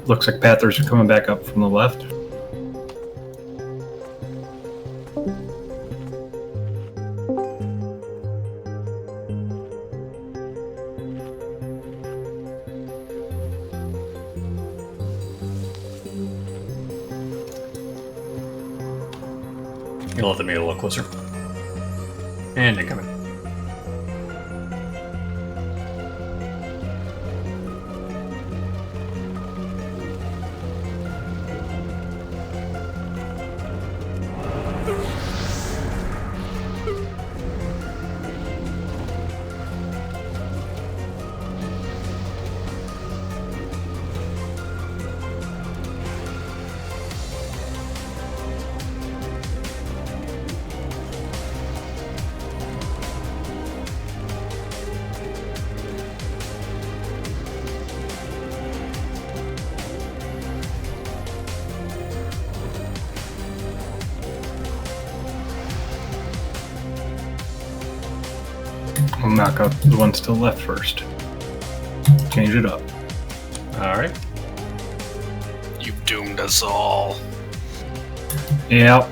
Looks like Pathers are coming back up from the left. You'll have to make it a little closer. And incoming. We'll knock out the ones to the left first. Change it up. Alright. You've doomed us all. Yeah.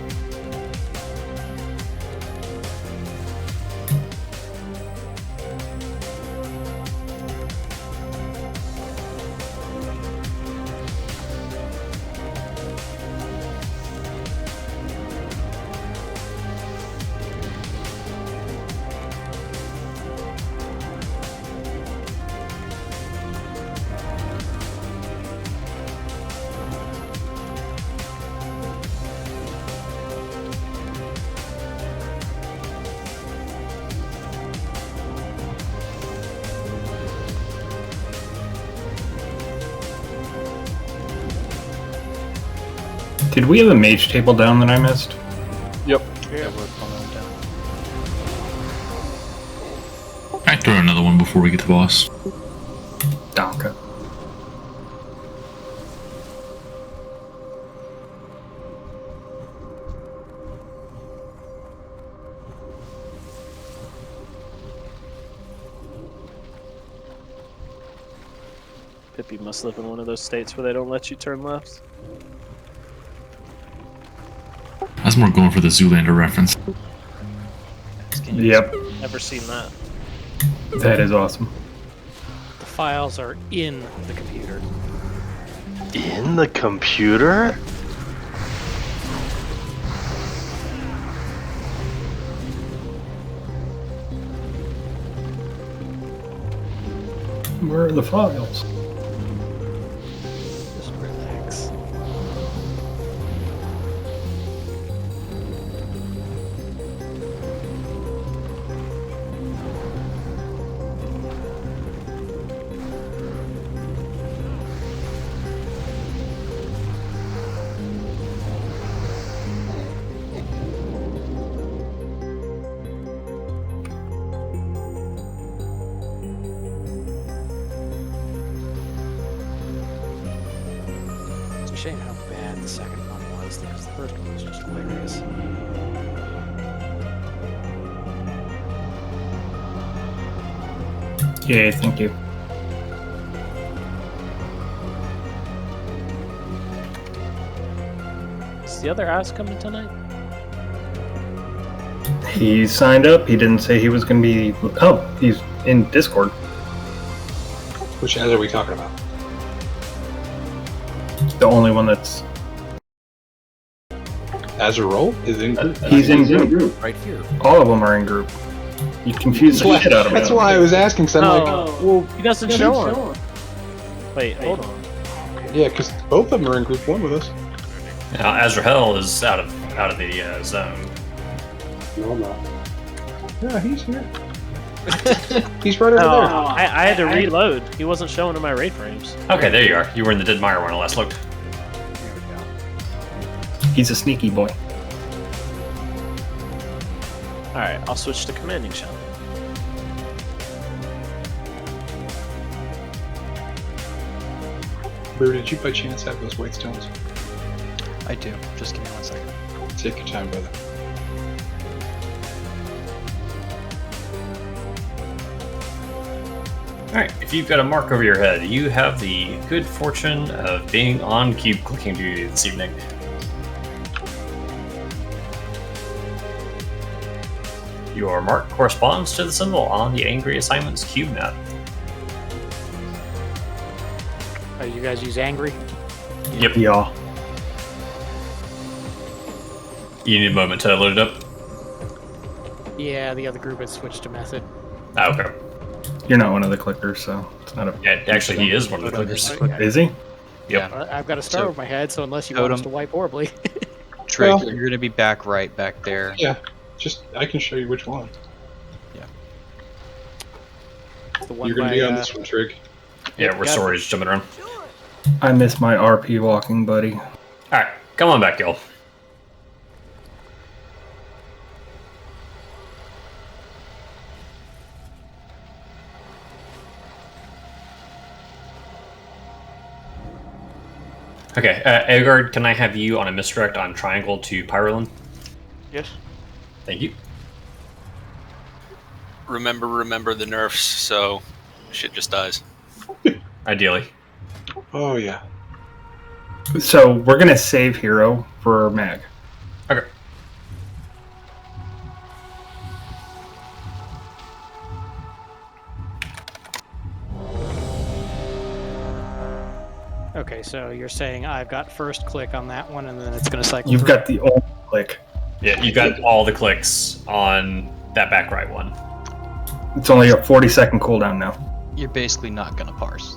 Did we have a mage table down that I missed? Yep. Yeah, we're pulling down. I throw another one before we get to boss. Donka. Pippi must live in one of those states where they don't let you turn left. I was more going for the Zoolander reference. Yep. Never seen that. That is awesome. The files are in the computer. In the computer? Where are the files? Just relax. It's a shame how bad the second one was, because the first one was just hilarious. Yay, thank you. Is the other ass coming tonight? He signed up. He didn't say he was going to be... Oh, he's in Discord. Which as are we talking about? The only one that's... Azurol is in group. He's in group. Right here. All of them are in group. You confuse the shit out of me. That's why I was asking, because I'm like, well, He doesn't show on. Wait, hold on. yeah, because both of them are in group one with us. Now, Azrael is out of the zone. No, I'm not. Yeah, he's here. He's right over No, there. I had to reload. He wasn't showing in my raid frames. Okay, there you are. You were in the Dead Mire when I last looked. He's a sneaky boy. Alright, I'll switch to commanding shot. Brew, did you by chance have those white stones? I do. Just give me 1 second. Take your time, brother. Alright, if you've got a mark over your head, you have the good fortune of being on cube clicking duty this evening. Your mark corresponds to the symbol on the Angry Assignments cube map. Oh, you guys use angry? Yep. Y'all. You need a moment to load it up? Yeah, the other group has switched to method. Ah, okay. You're not one of the clickers, so it's not a. Yeah, actually, he is one of the clickers. Is he? Yep. I've got a star So- over my head, so unless you want us Totem. to wipe horribly. Trig, Well- you're gonna be back right back there. Yeah, just I can show you which one. the one You're gonna by, be on this one, Trig. Yeah, we're got it. sorry, just jumping around. I miss my RP walking buddy. Alright, come on back, y'all. Okay, Eggard, can I have you on a misdirect on Triangle to Pyroland? Yes. Thank you. Remember the nerfs, so shit just dies. Ideally. Oh yeah. So we're gonna save hero for mag. Okay. Okay, so you're saying I've got first click on that one, and then it's going to cycle You've through. got the old click. Yeah, you got all the clicks on that back right one. It's only a 40-second cooldown now. You're basically not gonna parse.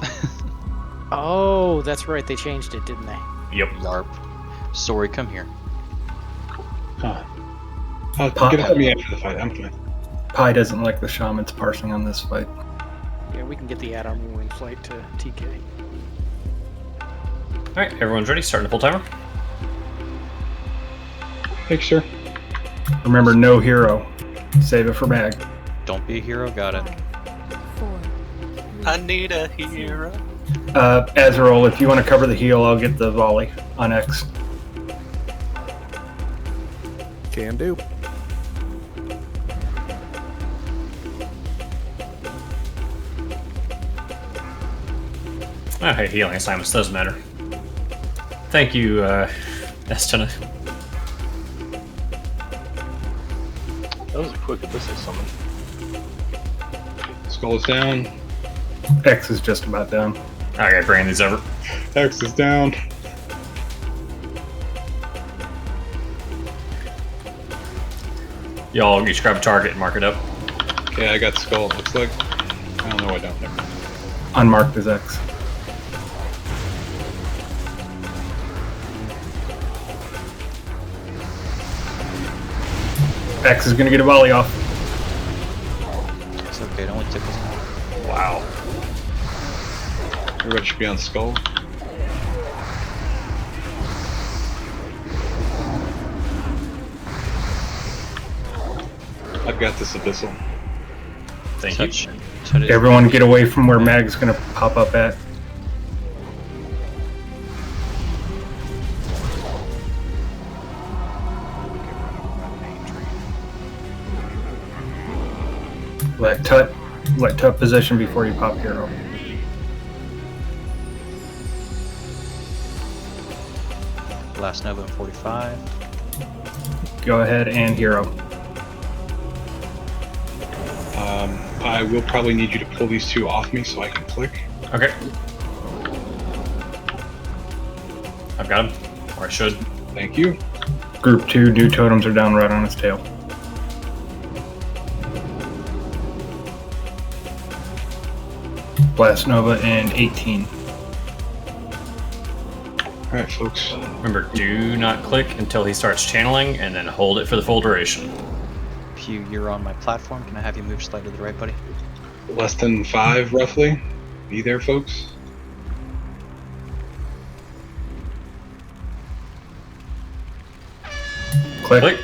Oh, that's right. They changed it, didn't they? Yep. Yarp. Sorry, come here. Huh. Get ahead of me after the fight. I'm fine. Pi doesn't like the shaman's parsing on this fight. Yeah, we can get the add-on when we win flight to TK. Alright, everyone's ready. Starting the full timer. Thanks, sir. Remember, no hero. Save it for mag. Don't be a hero, got it. 4, I need a hero. Azrael, if you want to cover the heal, I'll get the volley on X. Can do. Oh, hey, healing assignments doesn't matter. Thank you, Estena. That was a quick Abyssal summon. Skull is down. X is just about done. I gotta bring these over. X is down. Y'all each grab a target and mark it up. Okay, I got Skull. Looks like. I don't know. I don't. Never mind. Unmarked is X. X is gonna get a volley off. It's okay, it only took us. Wow. Everybody should be on Skull. I've got this Abyssal. Thank you. Touch it. Everyone get away from where mag's gonna pop up at. Let tut position before you pop hero. Last Nova in 45. Go ahead and hero. I will probably need you to pull these two off me so I can click. Okay. I've got him. Or I should. Thank you. Group 2, new totems are down right on his tail. Blast Nova in 18. Alright, folks. Remember, do not click until he starts channeling, and then hold it for the full duration. Pew, you're on my platform. Can I have you move slightly to the right, buddy? Less than 5, roughly. Be there, folks. Click. Click.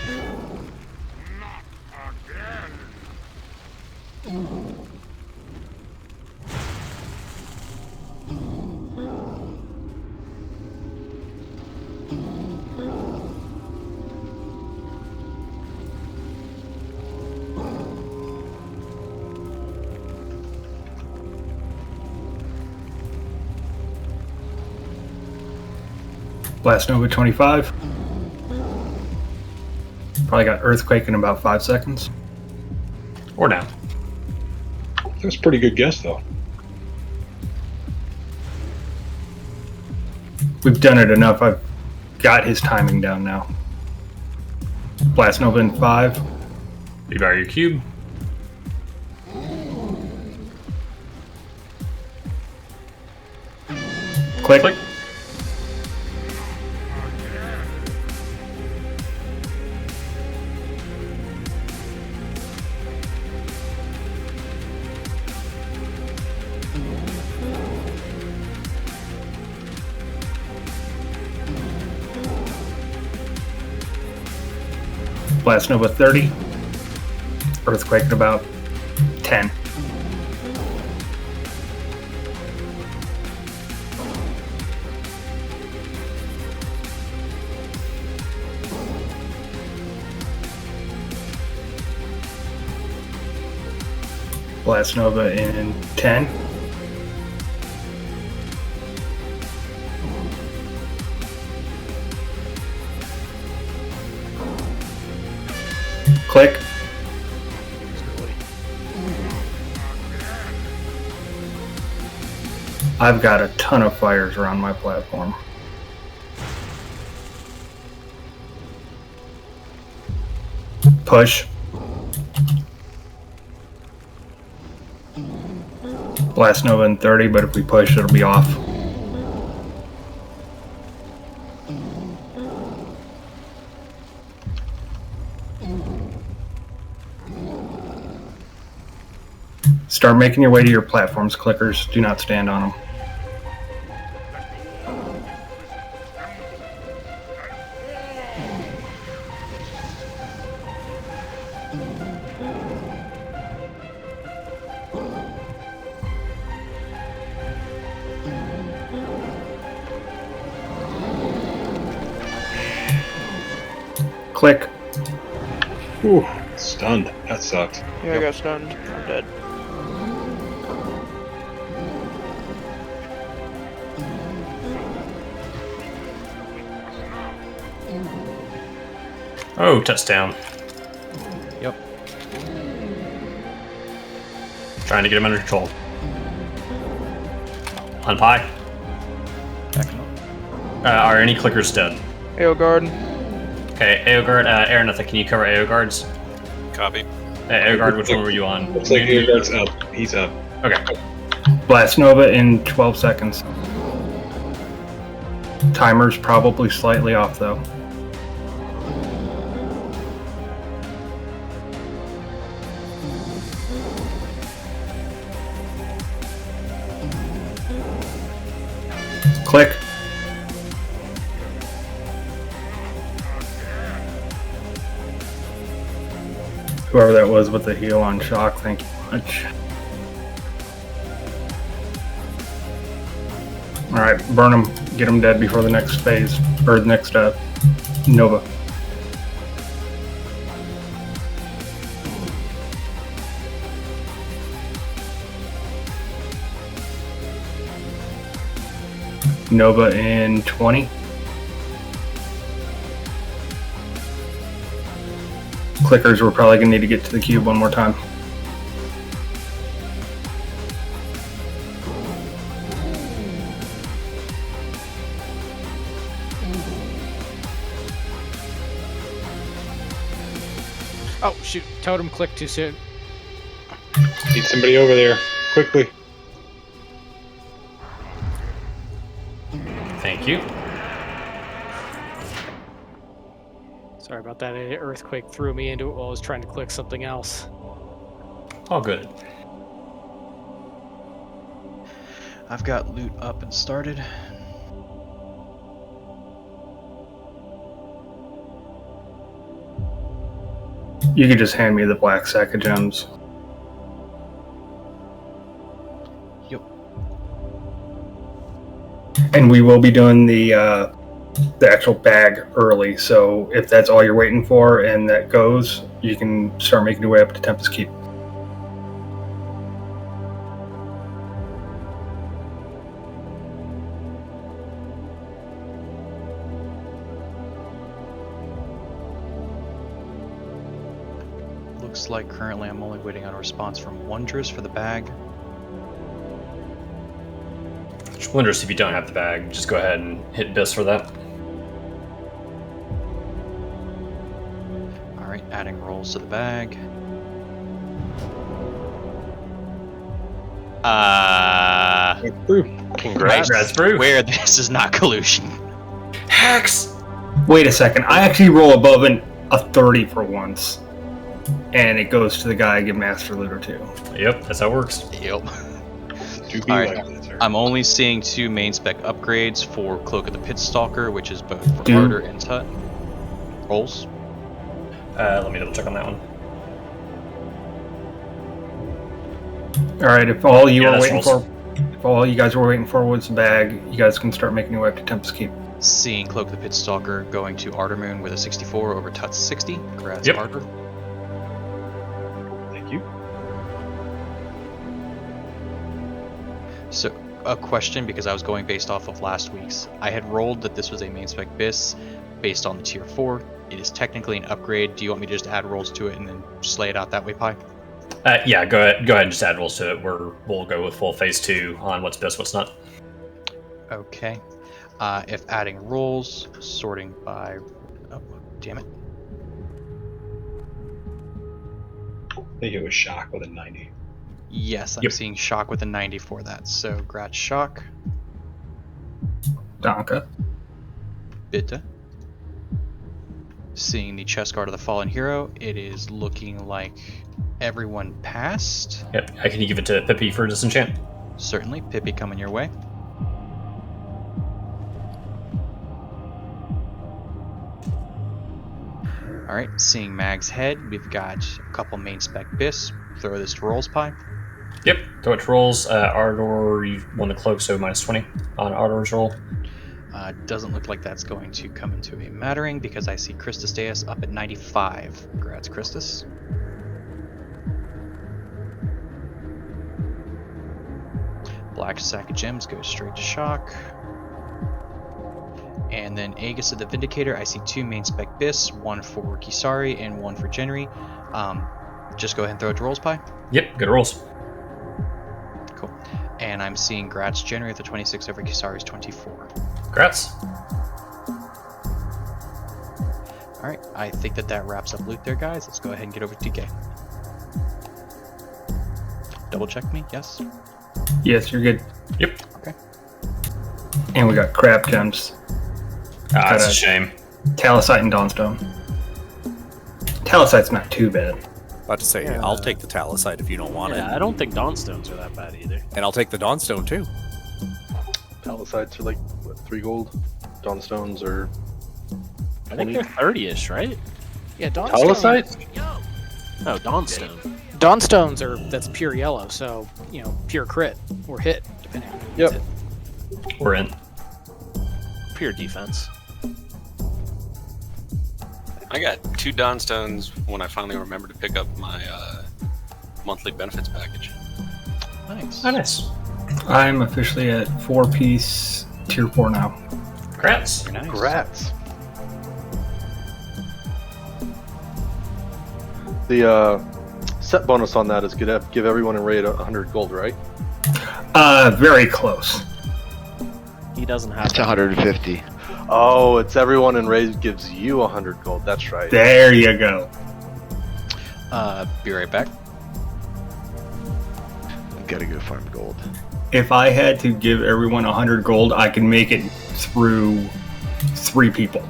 Blast Nova 25. Probably got Earthquake in about 5 seconds. Or down. That's a pretty good guess, though. We've done it enough. I've got his timing down now. Blast Nova in 5. Rebar your cube. Click. Click. Blast Nova 30. Earthquake at about 10. Blast Nova in 10. Click. I've got a ton of fires around my platform. Push. Blast Nova in 30, but if we push, it'll be off. Start making your way to your platforms, clickers. Do not stand on them. Click. Whew, stunned. That sucked. Yeah, I got stunned. I'm dead. Oh, touchdown. Yep. Trying to get him under control. On pie. Backing up. Are any clickers dead? Aeogard. Okay, Aeogard, Aranatha, can you cover Aeogard's? Copy. Aeogard, which one were you on? Looks like Earguard's up. He's up. Okay. Blast Nova in 12 seconds. Timer's probably slightly off though. Click. Whoever that was with the heal on shock, thank you much. Alright, burn them. Get them dead before the next phase. Or the next Nova. Nova in 20. Clickers, we're probably going to need to get to the cube one more time. Oh shoot! Totem clicked too soon. Need somebody over there. Quickly. Thank you. Sorry about that. An earthquake threw me into it while I was trying to click something else. All good. I've got loot up and started. You could just hand me the black sack of gems. Yep. And we will be doing the actual bag early, so if that's all you're waiting for and that goes, you can start making your way up to Tempest Keep. looks like currently I'm only waiting on a response from Wondrous for the bag. Just wonders if you don't have the bag, just go ahead and hit BIS for that. Alright, adding rolls to the bag. Congrats. Congrats, Brew. Where this is not collusion. Hacks! Wait a second. I actually roll above a 30 for once. And it goes to the guy I give Master Looter to. Yep, that's how it works. Yep. To be Alright. like that, sir. I'm only seeing 2 main spec upgrades for Cloak of the Pit Stalker, which is both for Dude. Carter and Tut. Rolls. Let me double check on that one. Alright, if all you Yeah, were that's waiting rolls. for, if all you guys were waiting for was the bag, you guys can start making your way up to Tempest Keep. Seeing Cloak of the Pit Stalker going to Artermoon with a 64 over Tut's 60. Congrats, Yep. Carter. Thank you. So, a question, because I was going based off of last week's. I had rolled that this was a main spec BIS based on the tier 4. It is technically an upgrade. Do you want me to just add rolls to it and then just lay it out that way, Pi? Yeah, go ahead and just add rolls to it. We'll go with full phase 2 on what's BIS, what's not. Okay. If adding rolls, sorting by... Oh, damn it. I think it was Shock with a 90. Yes, I'm Yep. seeing Shock with a 90 for that. So, Gratz Shock, Donka. Bitte. Seeing the chest guard of the Fallen Hero, it is looking like everyone passed. Yep, I can give it to Pippi for disenchant. Certainly, Pippi coming your way. Alright, seeing Mag's head, we've got a couple main spec BIS. Throw this to rolls, Pi. Yep, throw it to rolls. Ardor, you won the cloak, so minus 20 on Ardor's roll. Doesn't look like that's going to come into a mattering because I see Christus Deus up at 95. Congrats, Christus. Black Sack of Gems goes straight to Shock. And then Aegis of the Vindicator, I see 2 main spec BIS, one for Kisari and one for Genry. Just go ahead and throw it to rolls, Pi. Yep, good rolls. Cool. And I'm seeing Gratz Genry with the 26 over Kisari's 24. Congrats. Alright, I think that wraps up loot there, guys. Let's go ahead and get over to DK. Double check me, yes? Yes, you're good. Yep. Okay. And we got crap gems. That's Got a shame. Talosite and Dawnstone. Talosite's not too bad. About to say, I'll take the Talosite if you don't want it. I don't think Dawnstones are that bad either. And I'll take the Dawnstone too. Talosites are like, what, 3 gold? Dawnstones are... I think they're 30-ish, right? Yeah, Dawnstone. Talosite? No, Dawnstone. Dawnstones are, that's pure yellow, so, you know, pure crit or hit, depending on who Yep. gets it. We're in. Pure defense. I got 2 Dawnstones when I finally remembered to pick up my monthly benefits package. Nice. Oh, nice. I'm officially at 4-piece tier 4 now. Congrats. Very nice. Congrats. The set bonus on that is give everyone in raid 100 gold, right? Very close. He doesn't have It's 150. Oh, it's everyone in raid gives you 100 gold. That's right. There you go. Be right back. I'm gonna go farm gold. If I had to give everyone 100 gold, I can make it through 3 people.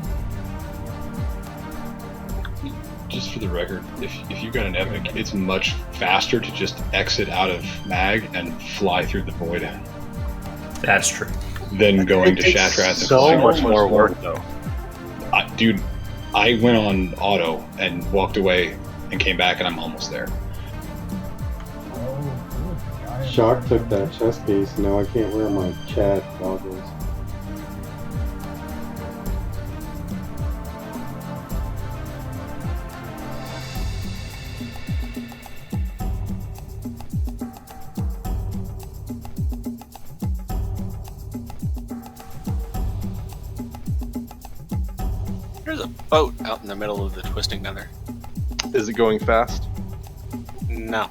Just for the record, if you've got an epic, it's much faster to just exit out of mag and fly through the void That's true. than going to It takes Shattrath and so flying. much more work, though. Dude, I went on auto and walked away and came back and I'm almost there. Shock took that chest piece, now I can't wear my chat goggles. There's a boat out in the middle of the Twisting Nether. Is it going fast? No.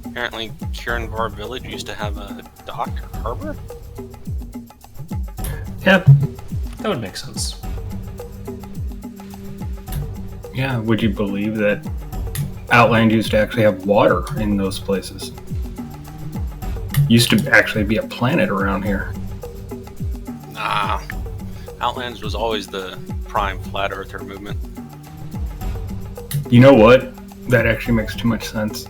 Apparently, Kiranvar Village used to have a dock or harbor. Yeah, that would make sense. Yeah, would you believe that Outland used to actually have water in those places? Used to actually be a planet around here. Nah. Outlands was always the prime flat earther movement. You know what? That actually makes too much sense.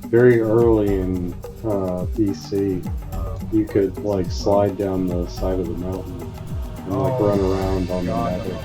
Very early in BC, you could like slide down the side of the mountain and like run around on the nether.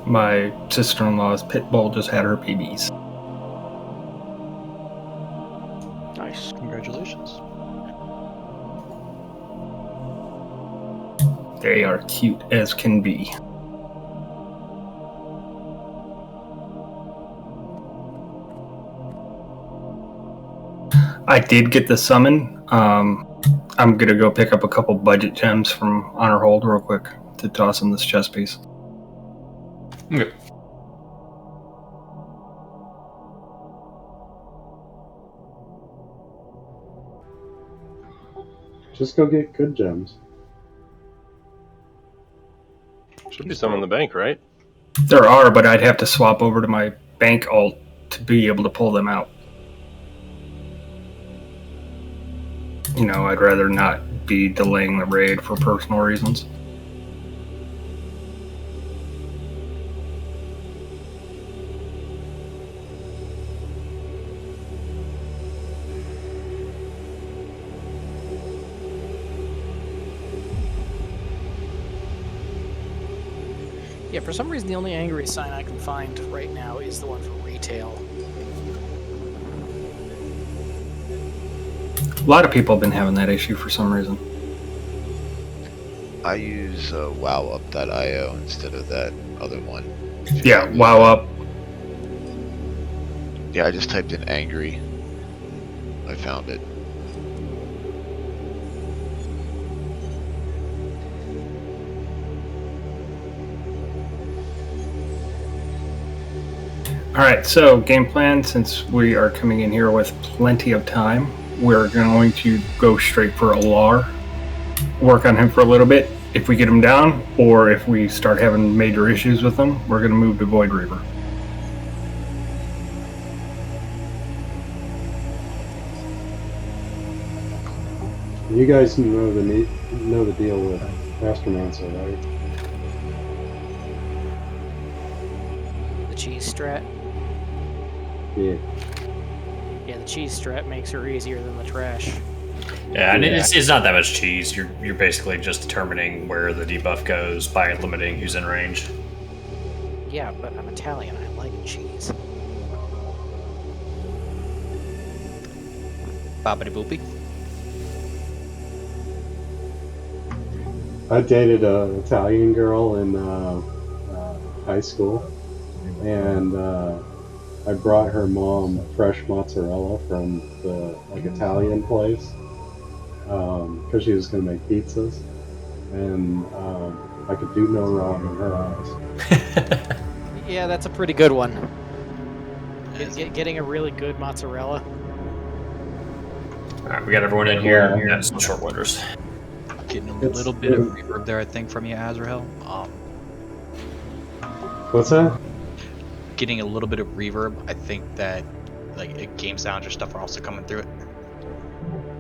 My sister-in-law's pit bull just had her babies. Nice. Congratulations. They are cute as can be. I did get the summon. I'm gonna go pick up a couple budget gems from Honor Hold real quick to toss in this chess piece. Okay. Just go get good gems. Should be some in the bank, right? There are, but I'd have to swap over to my bank alt to be able to pull them out. You know, I'd rather not be delaying the raid for personal reasons. Yeah, for some reason the only angry sign I can find right now is the one for retail. A lot of people have been having that issue for some reason. I use wowup.io instead of that other one. Yeah, wow up. Yeah, I just typed in angry. I found it. Alright, so game plan, since we are coming in here with plenty of time, we're going to go straight for Alar, work on him for a little bit. If we get him down, or if we start having major issues with him, we're going to move to Void Reaver. You guys know the deal with Astromancer, right? The cheese strat. Yeah. Yeah, the cheese strat makes her easier than the trash. Yeah, and it's not that much cheese. You're basically just determining where the debuff goes by limiting who's in range. Yeah, but I'm Italian. I like cheese. Bobbity boopy. I dated an Italian girl in high school, and I brought her mom fresh mozzarella from the Italian place because she was going to make pizzas, and I could do no wrong in her eyes. Yeah, that's a pretty good one. Getting a really good mozzarella. Alright, we got everyone in here. Yeah, some short wonders. Getting a little bit of reverb there, I think, from you, Azrael. What's that? Getting a little bit of reverb. I think that game sounds or stuff are also coming through it.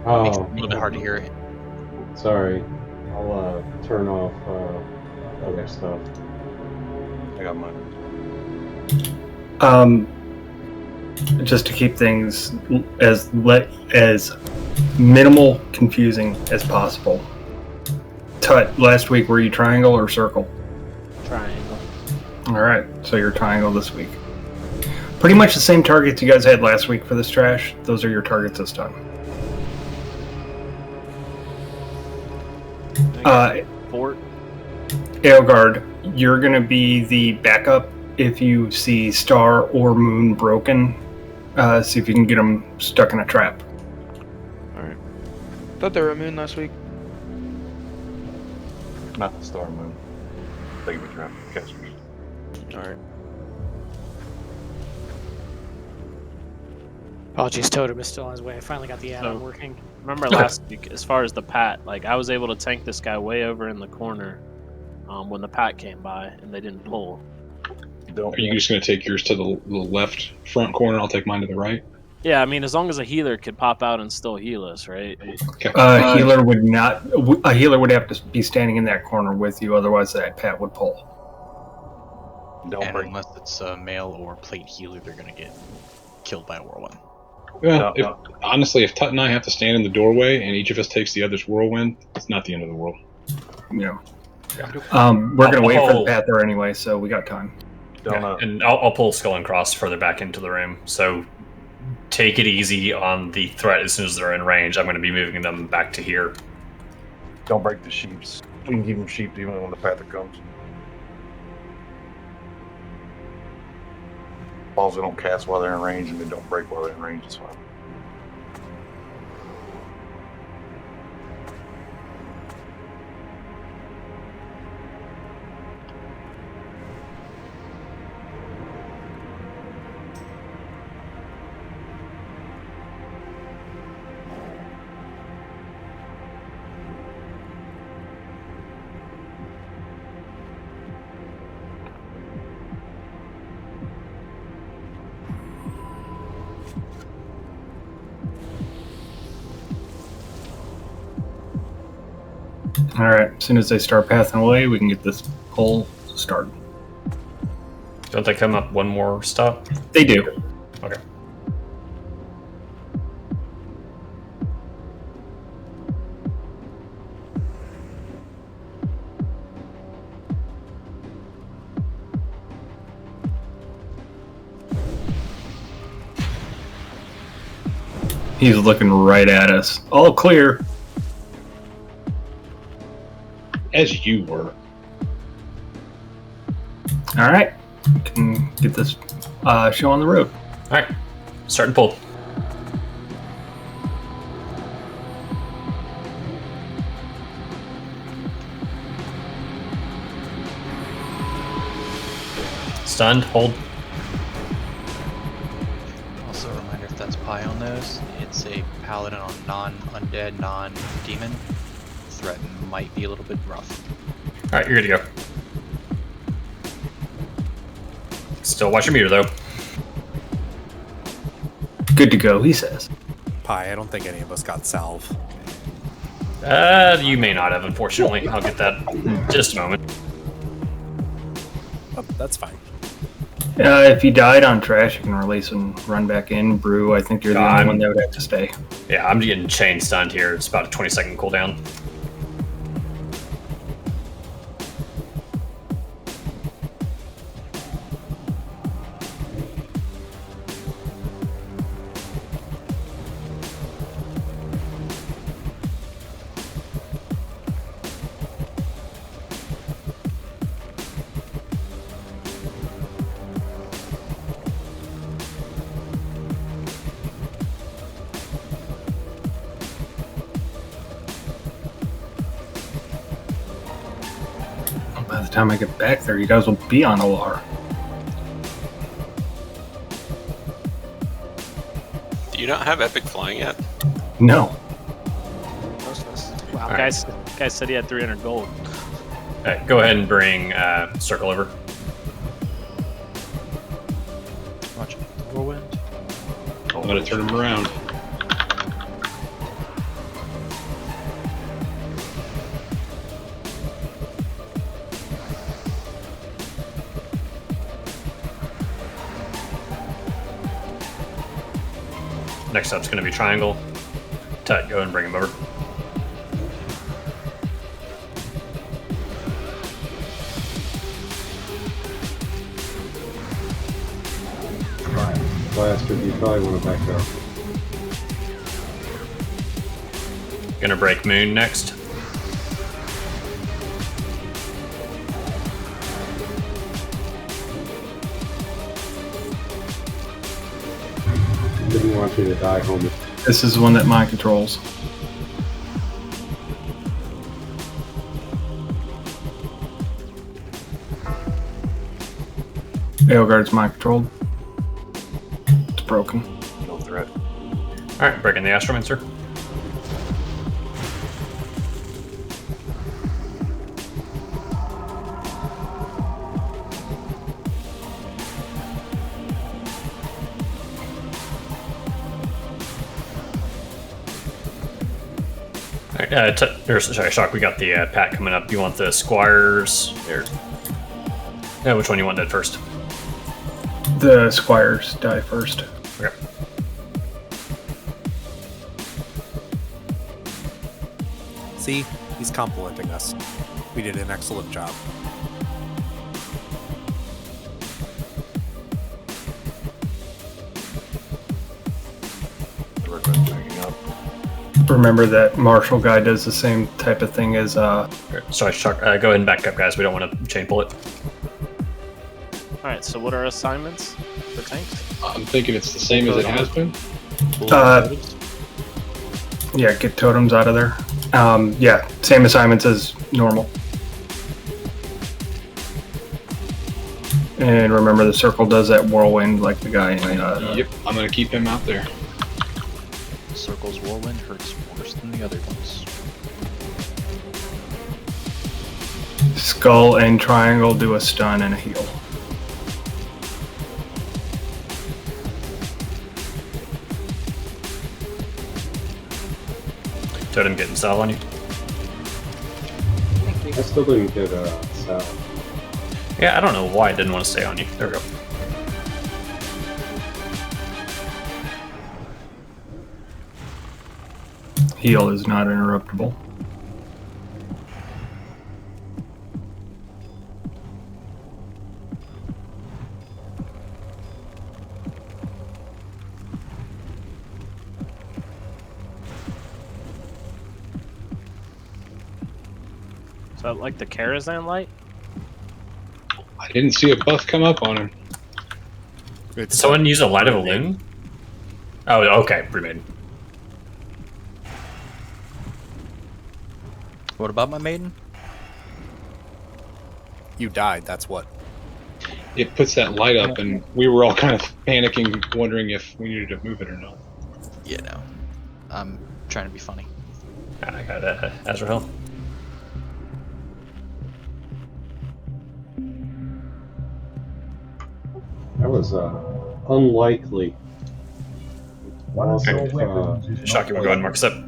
Oh. Makes it a little bit hard to hear it. Sorry. I'll turn off other stuff. I got mine. Just to keep things as minimal confusing as possible. Tut, last week were you triangle or circle? Triangle. Alright, so you're triangle this week. Pretty much the same targets you guys had last week for this trash. Those are your targets this time. Fort. Aelgard, you're going to be the backup if you see Star or Moon broken. See if you can get them stuck in a trap. Alright. Thought they were a moon last week. Not the Star Moon. Take me trap casters. Alright. Apologies, Totem is still on his way. I finally got the add-on working. Remember last week, as far as the Pat, like I was able to tank this guy way over in the corner when the Pat came by and they didn't pull. Are you just going to take yours to the left front corner? I'll take mine to the right. Yeah, I mean, as long as a healer could pop out and still heal us, right? Okay. Healer would not. A healer would have to be standing in that corner with you, otherwise that Pat would pull. And unless it's a male or plate healer, they're going to get killed by a whirlwind. Well, honestly, if Tut and I have to stand in the doorway and each of us takes the other's whirlwind, it's not the end of the world. Yeah. We're going to wait for the Pat there anyway, so we got time. Yeah, and I'll pull Skull and Cross further back into the room. So take it easy on the threat as soon as they're in range. I'm going to be moving them back to here. Don't break the sheeps. We can keep them sheep even when the Panther comes. As long as they don't cast while they're in range and they don't break while they're in range, it's fine. Alright, as soon as they start passing away, we can get this pull started. Don't they come up one more stop? They do. Okay. He's looking right at us. All clear. As you were. Alright. Can get this show on the road. Alright. Start and pull. Stunned. Hold. Also a reminder, if that's Pi on those, it's a paladin on non-undead, non-demon. Threat might be a little bit rough. Alright, you're good to go. Still watch your meter, though. Good to go, he says. Pi, I don't think any of us got salve. You may not have, unfortunately. I'll get that in just a moment. Oh, that's fine. If you died on trash, you can release and run back in. Brew, I think you're the only one that would have to stay. Yeah, I'm getting chain stunned here. It's about a 20-second cooldown. By the time I get back there, you guys will be on Alar. Do you not have epic flying yet? No. Most of us. Wow, guys said he had 300 gold. Alright, go ahead and bring Circle over. Watch whirlwind. I'm gonna turn him around. Next up's going to be Triangle. Tut, go and bring him over. Blaster, you probably want to back up. Gonna break Moon next. Didn't want you to die, homie. This is the one that mind controls. Aelgard's mind controlled. It's broken. No threat. Alright, breaking the Astromancer. Alright, sorry, Shock, we got the Pat coming up. You want the Squires? There. Yeah, which one you want dead first? The Squires die first. Okay. See? He's complimenting us. We did an excellent job. Remember that Marshall guy does the same type of thing as Sorry, Shock, go ahead and back up, guys. We don't want to chain pull it. Alright, so what are assignments for tanks? I'm thinking it's the same as it has been. yeah, get totems out of there. Yeah, same assignments as normal. And remember, the circle does that whirlwind like the guy in. Yep, I'm gonna keep him out there. Circle's whirlwind hurts worse than the other ones. Skull and Triangle do a stun and a heal. Totem getting Sal on you. I still didn't get Sal. Yeah, I don't know why it didn't want to stay on you. There we go. Heal is not interruptible. Is that like the Karazhan light? I didn't see a buff come up on him. Did someone use a Light of a Loon? Oh, okay, pre-made. What about my maiden? You died, that's what. It puts that light up, and we were all kind of panicking, wondering if we needed to move it or not. Yeah, no. I'm trying to be funny. I got Azrael. That was unlikely. Shock, you want to go ahead and mark us up?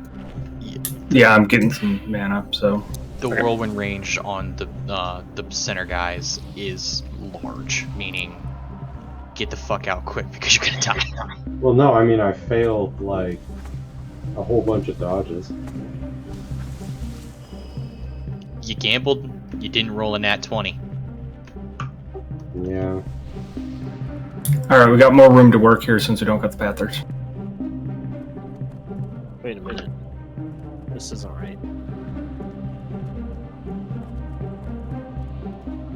Yeah, I'm getting some mana, so. The whirlwind range on the center guys is large, meaning get the fuck out quick because you're gonna die. Well, no, I mean I failed like a whole bunch of dodges. You gambled, you didn't roll a nat 20. Yeah. Alright, we got more room to work here since we don't got the Panthers. Wait a minute. This isn't right.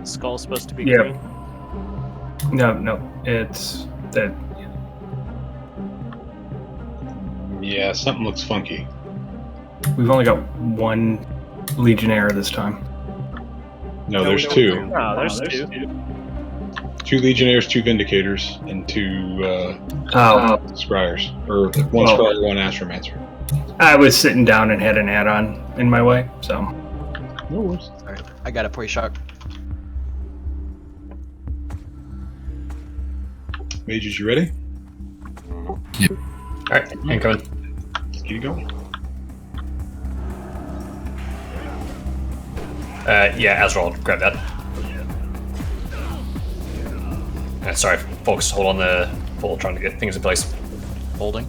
Skull's supposed to be green? No, it's that. Yeah, something looks funky. We've only got one Legionnaire this time. No, there's two. No, there's two. 2 Legionnaires, 2 Vindicators, and 2 Scryers. Or 1 Scryer, 1 Astromancer. I was sitting down and had an add-on in my way, so. No worries. Alright, I got it for you, Shock. Mages, you ready? Yep. Alright, incoming. Let's get it going. Yeah, Azrael, grab that. Sorry, folks, hold on the pole, trying to get things in place. Holding.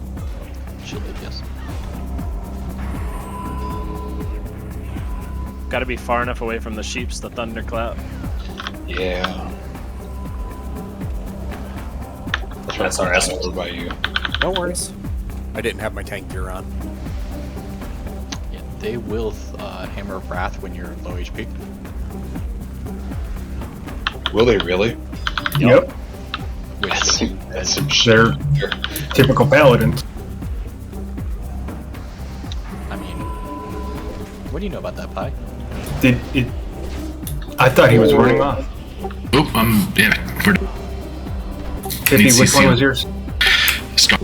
Shielded, yes. Got to be far enough away from the sheeps, the thunderclap. Yeah. That's our essence. Over by you. No worries. I didn't have my tank gear on. Yeah, they will Hammer of Wrath when you're low HP. Will they really? Yep. That's some They're typical paladins. I mean, what do you know about that, Pi? Did it? I thought he was running off. Oh, Tippy, Needs which one CC. was yours? Star.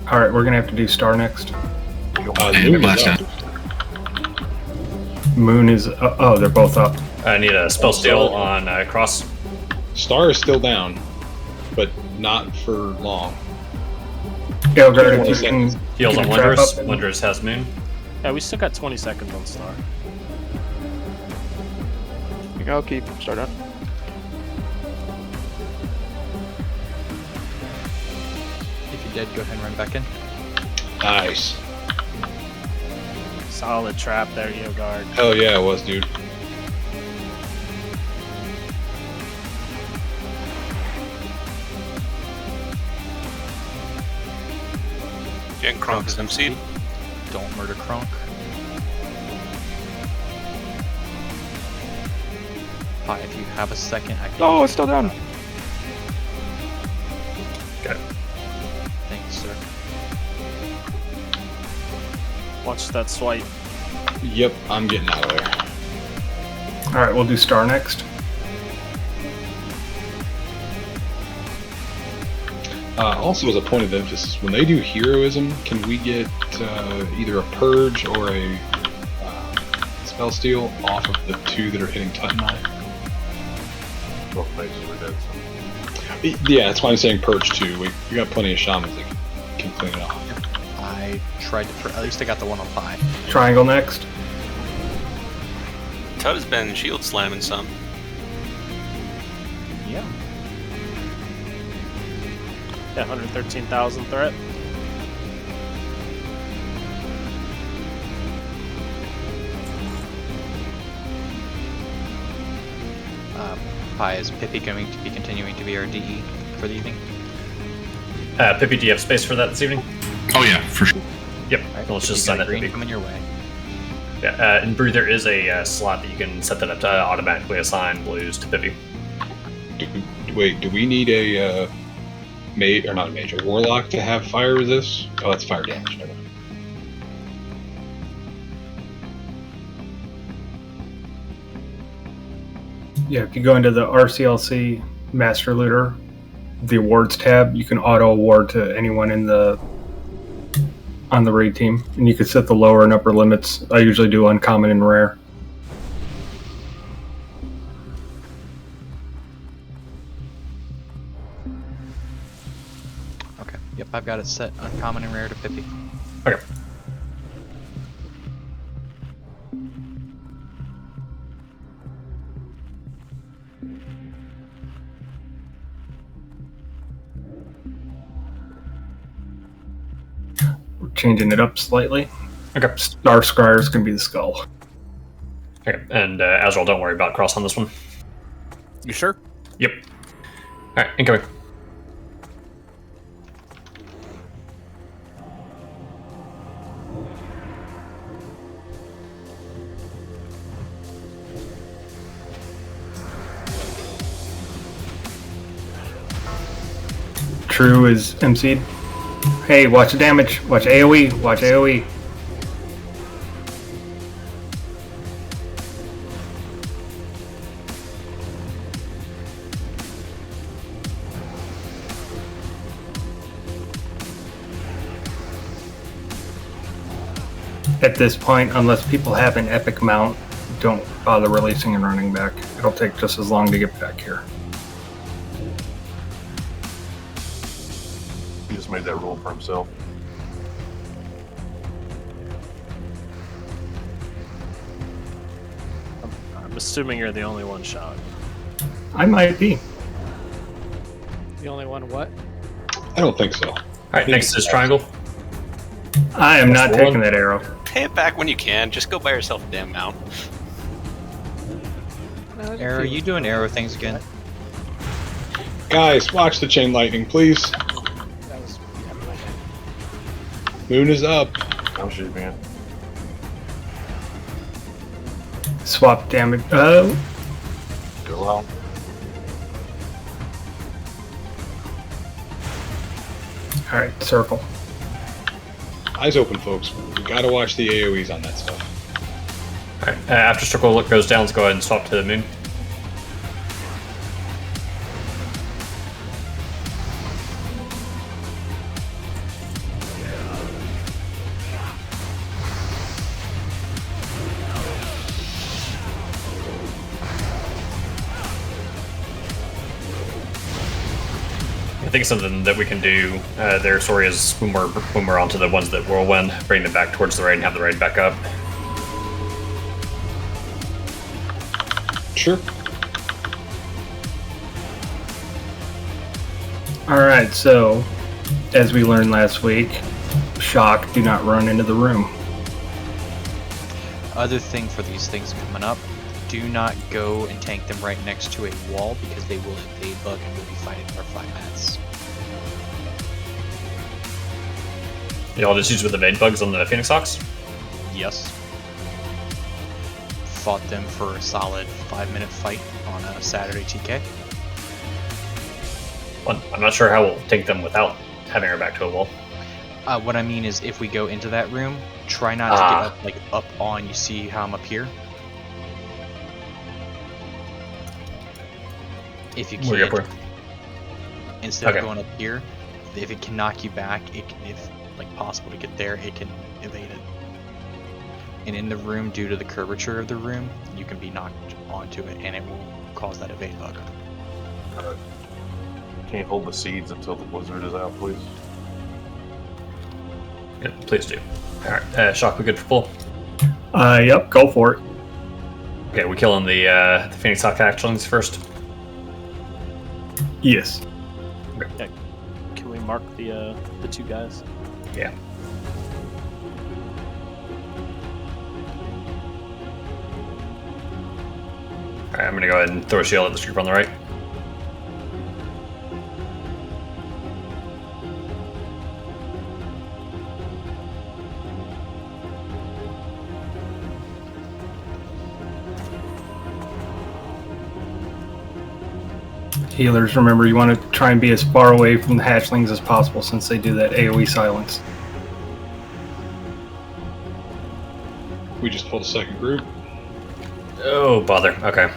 All right, we're gonna have to do Star next. And blast down. Moon is. Oh, they're both up. I need a spell steal on Cross. Star is still down, but not for long. Elgard, if you can Heals on keep trap Wondrous. up. Wondrous has Moon. Yeah, we still got 20 seconds on Star. I'll keep Star down. If you're dead, go ahead and run back in. Nice. Solid trap there, Eogard. Hell yeah, it was, dude. Jen Kronk is MC. Don't murder Kronk. Pi, if you have a second, I can. Oh, it's still down. Got it. Thanks, sir. Watch that swipe. Yep, I'm getting out of there. All right, we'll do Star next. Also, as a point of emphasis, when they do heroism, can we get either a purge or a spell steal off of the two that are hitting Tut and I? Both faces are dead. Yeah, that's why I'm saying purge too. We got plenty of shamans that can clean it off. I tried to. At least I got the one on Pi. Triangle next. Tut has been shield slamming some. Yeah. Yeah, 113,000 threat. Pi, is Pippi going to be continuing to be our DE for the evening? Pippi, do you have space for that this evening? Oh yeah, for sure. Yep. Right, Let's you just got send it to green Pippi. coming your way. Yeah, in Brew there is a slot that you can set that up to automatically assign blues to Pippi. Wait, do we need a mage or not a mage, a warlock to have fire resist? Oh, that's fire damage. Never mind. Yeah, if you go into the RCLC Master Looter, the awards tab, you can auto award to anyone in the on the raid team, and you can set the lower and upper limits. I usually do uncommon and rare. Okay. Yep, I've got it set uncommon and rare to Pippi. Okay. We're changing it up slightly. Okay. Star Scryer is going to be the skull. Okay. And Azrael, don't worry about Cross on this one. You sure? Yep. Alright, incoming. True is MC'd. Hey, watch the damage. Watch AoE. Watch AoE. At this point, unless people have an epic mount, don't bother releasing and running back. It'll take just as long to get back here. He just made that rule for himself. I'm assuming you're the only one shot. I might be. The only one what? I don't think so. Alright, next is Triangle. I am not That's taking one. that arrow. Pay it back when you can. Just go buy yourself a damn mount. Arrow, you doing arrow things again? Guys, watch the chain lightning, please. That was Moon is up. Oh shit, man. Swap damage. Go out. All right, circle. Eyes open, folks. We gotta watch the AoEs on that stuff. Alright, after circle goes down, let's go ahead and swap to the moon. I think something that we can do there, sorry, is when we're onto the ones that whirlwind, bring them back towards the raid and have the raid back up. Sure. All right, so as we learned last week, shock, do not run into the room. Other thing for these things coming up, do not go and tank them right next to a wall because they will invade bug and we'll be fighting our 5 mats. Y'all just use with the evade bugs on the Phoenix Hawks? Yes. Fought them for a solid 5-minute fight on a Saturday TK. Well, I'm not sure how we'll take them without having her back to a wall. What I mean is if we go into that room, try not to get up on, you see how I'm up here? If you We're can, up instead of going up here, if it can knock you back, it can, if possible to get there, it can evade it. And in the room, due to the curvature of the room, you can be knocked onto it and it will cause that evade bug. Can't hold the seeds until the blizzard is out, please. Yeah, please do. Alright, Shock, we good for pull? Yep, go for it. Okay, we killing the Phoenix Hawk actions first? Yes. Yeah. Can we mark the 2 guys? Yeah. Alright, I'm gonna go ahead and throw a shield at this group on the right. Healers, remember, you want to try and be as far away from the hatchlings as possible since they do that AoE silence. We just pulled a second group. Oh, bother. Okay.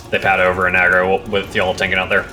They pad over and aggro with y'all tanking out there.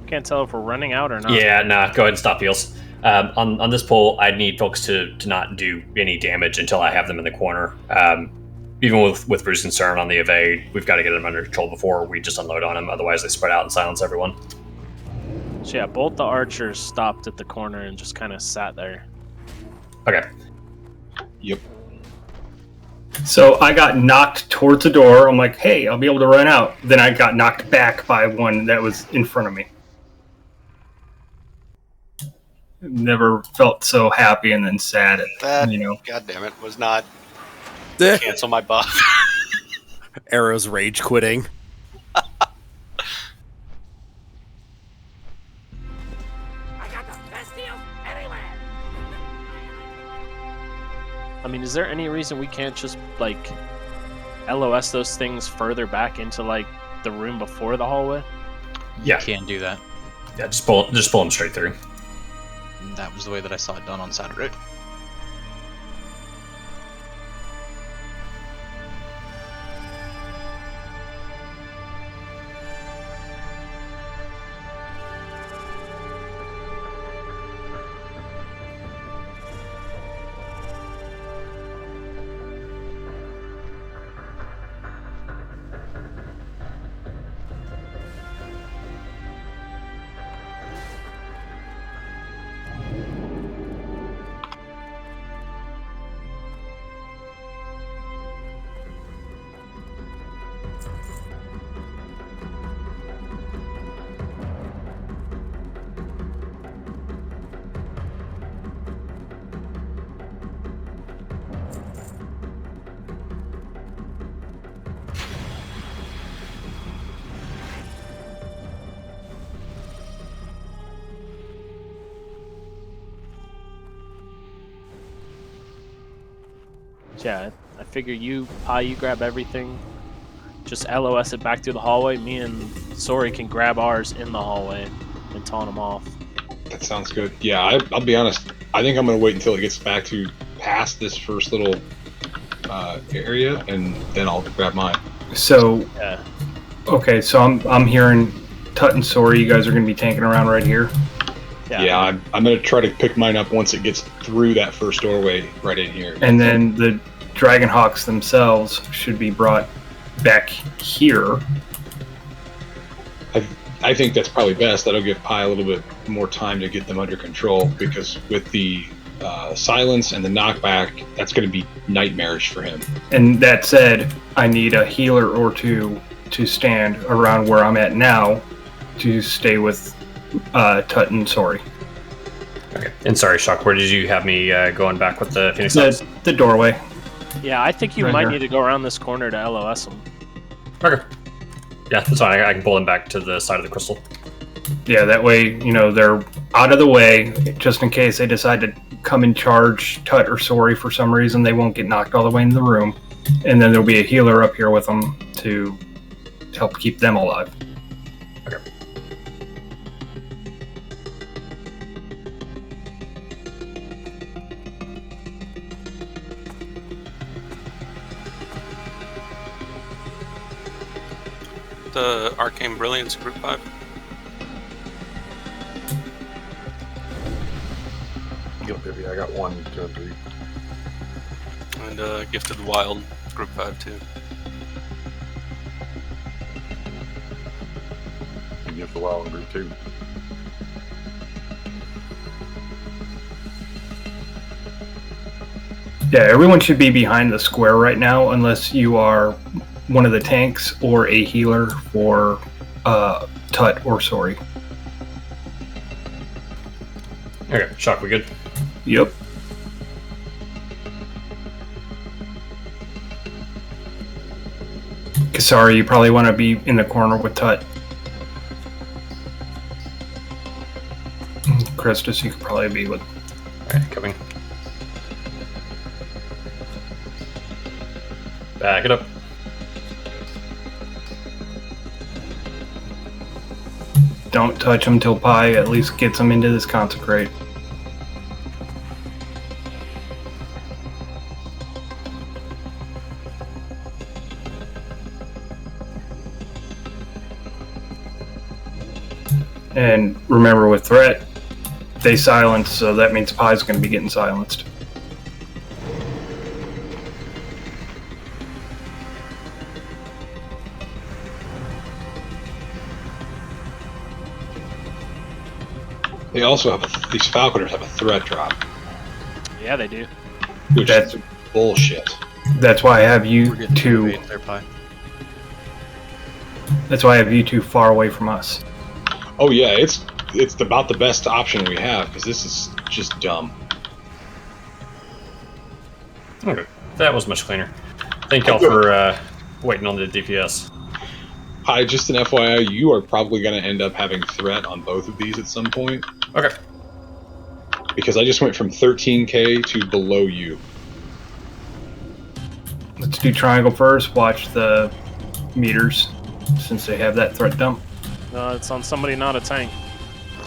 Can't tell if we're running out or not. Yeah, nah, go ahead and stop heals. On this pull, I need folks to not do any damage until I have them in the corner. Even with Bruce's concern on the evade, we've got to get them under control before we just unload on them. Otherwise, they spread out and silence everyone. So yeah, both the archers stopped at the corner and just kind of sat there. Okay. Yep. So I got knocked towards the door. I'm like, hey, I'll be able to run out. Then I got knocked back by one that was in front of me. Never felt so happy and then sad at That, you know. God damn it, was not cancel my buff. Arrow's rage quitting. I mean, is there any reason we can't just like LOS those things further back into like the room before the hallway? Yeah, you can do that. Yeah, just pull them straight through. And that was the way that I saw it done on Saturday. Yeah, I figure you grab everything. Just LOS it back through the hallway. Me and Sori can grab ours in the hallway and taunt them off. That sounds good. Yeah, I'll be honest. I think I'm gonna wait until it gets back to past this first little area, and then I'll grab mine. So, Yeah. okay, so I'm hearing Tut and Sori. You guys are going to be tanking around right here. Yeah, I'm gonna try to pick mine up once it gets through that first doorway right in here. And then the Dragonhawks themselves should be brought back here. I think that's probably best. That'll give Pi a little bit more time to get them under control, because with the silence and the knockback, that's going to be nightmarish for him. And that said, I need a healer or two to stand around where I'm at now to stay with Tut and Sori. Okay. And sorry, Shock, where did you have me going back with the Phoenix Suns? The doorway. Yeah, I think you Right might here. need to go around this corner to LOS them. Okay. Yeah, that's fine. I can pull them back to the side of the crystal. Yeah, that way, they're out of the way, just in case they decide to come and charge Tut or Sori for some reason. They won't get knocked all the way into the room. And then there'll be a healer up here with them to help keep them alive. Okay. The Arcane Brilliance Group 5. Yeah, I got 1, 2, and 3. And Gifted Wild Group 5 too. And Gift the Wild in Group 2. Yeah, everyone should be behind the square right now, unless you are one of the tanks or a healer for Tut or Sori. Okay, Shock, we good? Yep. Kasari, you probably want to be in the corner with Tut. Christus, you could probably be with. Alright, coming. Back it up. Don't touch him till Pi at least gets him into this consecrate. And remember, with threat, they silence, so that means Pi's going to be getting silenced. They also have these Falconers have a threat drop, Yeah, they do. which is bullshit. That's why I have you We're getting two. invade their pie. That's why I have you two far away from us. Oh yeah, it's about the best option we have, because this is just dumb. Okay, that was much cleaner. Thank y'all for waiting on the DPS. Hi, just an FYI, you are probably going to end up having threat on both of these at some point. Okay. Because I just went from 13k to below you. Let's do triangle first. Watch the meters, since they have that threat dump. It's on somebody, not a tank.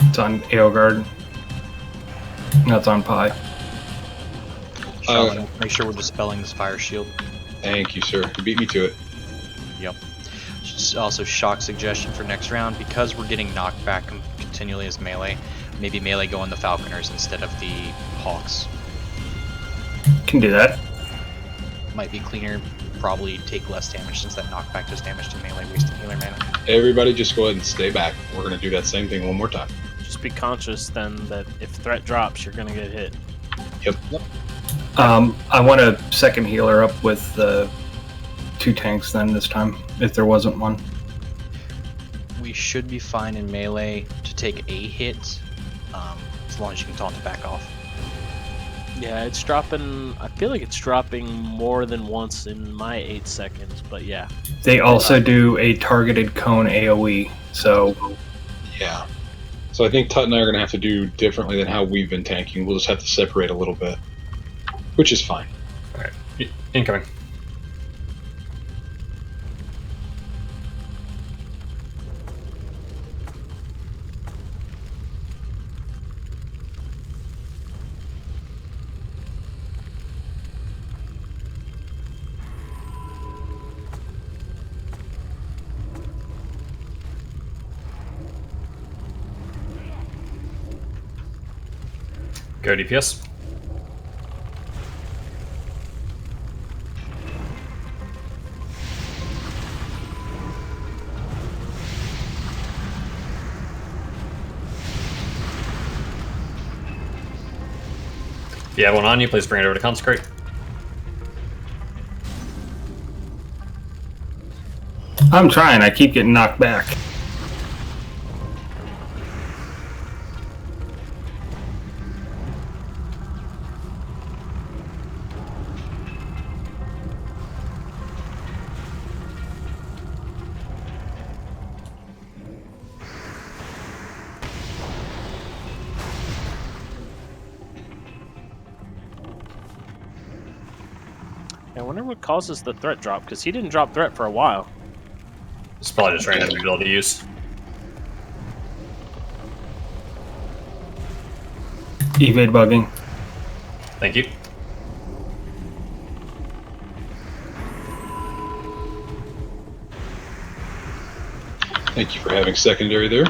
It's on Eogard. No, it's on Pi. Make sure we're dispelling this fire shield. Thank you, sir. You beat me to it. Yep. Also, Shock suggestion for next round, because we're getting knocked back continually as melee, maybe melee go on the Falconers instead of the Hawks. Can do that. Might be cleaner, probably take less damage since that knockback does damage to melee, wasting healer mana. Everybody just go ahead and stay back. We're going to do that same thing one more time. Just be conscious then that if threat drops, you're gonna get hit. Yep. I want a second healer up with the 2 tanks then this time, if there wasn't one. We should be fine in melee to take a hit, as long as you can taunt to back off. Yeah, it's dropping. I feel like it's dropping more than once in my 8 seconds, but yeah. They also do a targeted cone AoE, so Yeah. So I think Tut and I are going to have to do differently than how we've been tanking. We'll just have to separate a little bit, which is fine. Incoming. Go DPS. If you have one on you, please bring it over to consecrate. I'm trying. I keep getting knocked back. I wonder what causes the threat drop, because he didn't drop threat for a while. It's probably just random ability use. Evade bugging. Thank you. Thank you for having secondary there.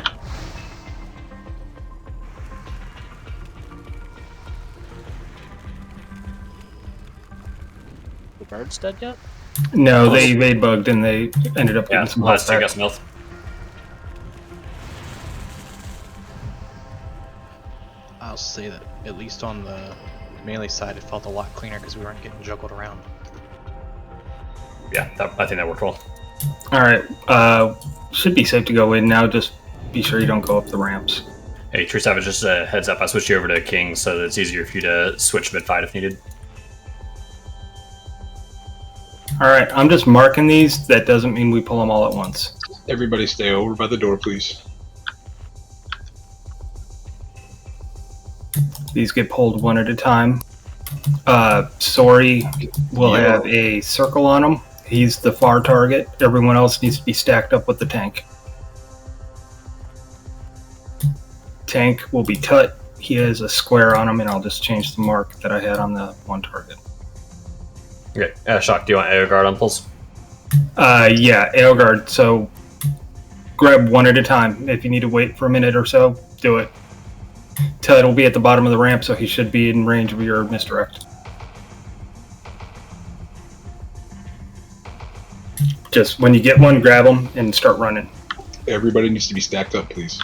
The bird's dead yet? No, they evade bugged and they ended up getting some health last two back. got some health. I'll say that at least on the melee side, it felt a lot cleaner because we weren't getting juggled around. Yeah, I think that worked well. Alright, should be safe to go in now. Just be sure you don't go up the ramps. Hey, True Savage, just a heads up. I switched you over to King so that it's easier for you to switch mid-fight if needed. Alright, I'm just marking these. That doesn't mean we pull them all at once. Everybody stay over by the door, please. These get pulled one at a time. Sorry will have a circle on him. He's the far target. Everyone else needs to be stacked up with the tank. Tank will be Tut. He has a square on him, and I'll just change the mark that I had on the one target. Okay, Shock, do you want AO Guard on pulse? Yeah, AO Guard. So grab one at a time. If you need to wait for a minute or so, do it. Tut will be at the bottom of the ramp, so he should be in range of your misdirect. Just when you get one, grab them and start running. Everybody needs to be stacked up, please.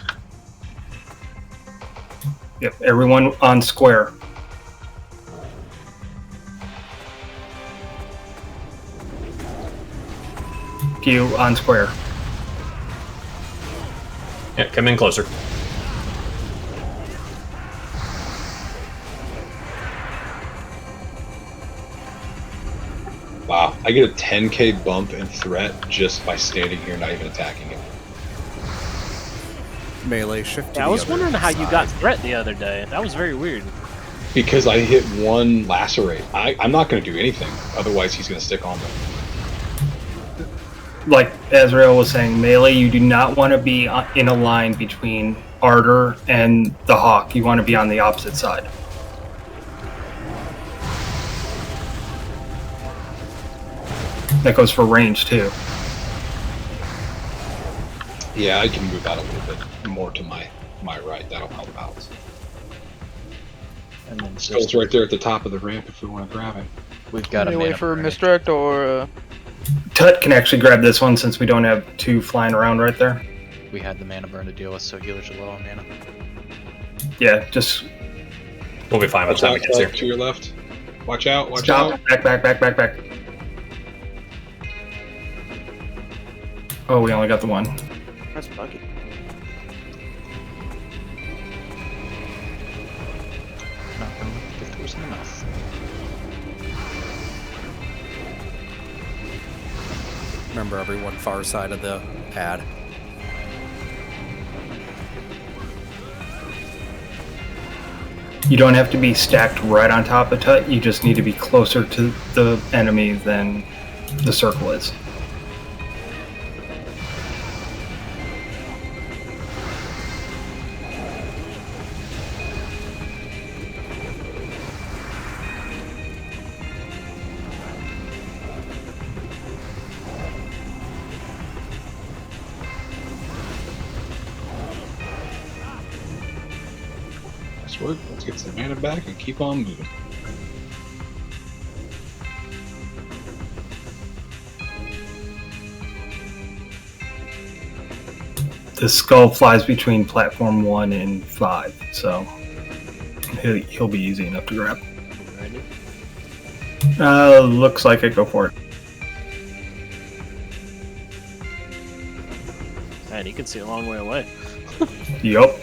Yep, everyone on square. Q on square. Yeah, come in closer. Wow, I get a 10k bump in threat just by standing here, not even attacking him. Melee shift. Yeah, I was wondering how you got threat the other day. That was very weird. Because I hit one lacerate. I'm not going to do anything, otherwise he's going to stick on me. Like Azrael was saying, melee, you do not want to be in a line between Ardor and the Hawk. You want to be on the opposite side. That goes for range too. Yeah, I can move out a little bit more to my right. That'll help out. And then Skull's right there at the top of the ramp if we want to grab it. We've got Any way for misdirect or Tut can actually grab this one since we don't have two flying around right there. We had the mana burn to deal with, so healers are low on mana. Yeah, just We'll be fine by the Watch time out, we get here. to your left. Watch out, watch stop. out. Back. Oh, we only got the one. that's bucket. Not gonna get those in the mouth. Remember, everyone far side of the pad. You don't have to be stacked right on top of Tut, you just need to be closer to the enemy than the circle is. Nice work. Let's get some mana back and keep on moving. The skull flies between platform 1 and 5, so he'll be easy enough to grab. Looks like it. Go for it. Man, you can see a long way away. Yup.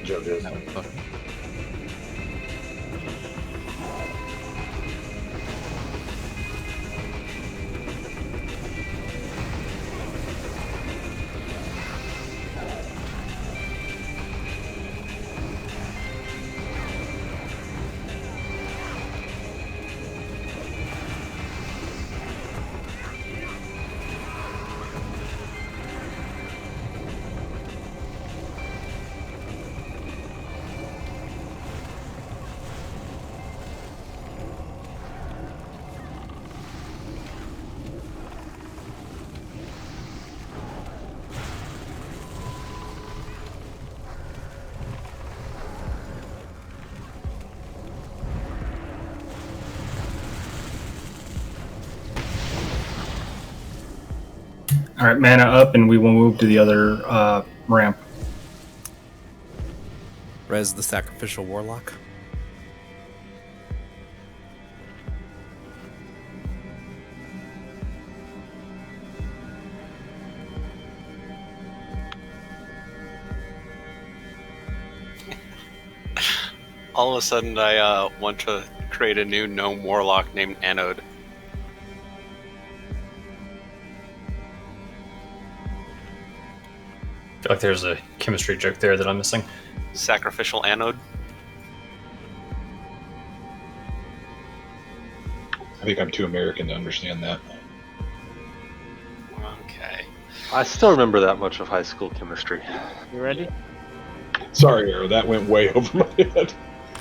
JoJo's. All right, mana up, and we will move to the other ramp. Res the Sacrificial Warlock. All of a sudden, I want to create a new gnome warlock named Anode. I feel like there's a chemistry joke there that I'm missing. Sacrificial Anode. I think I'm too American to understand that. Okay. I still remember that much of high school chemistry. You ready? Sorry, Arrow, that went way over my head.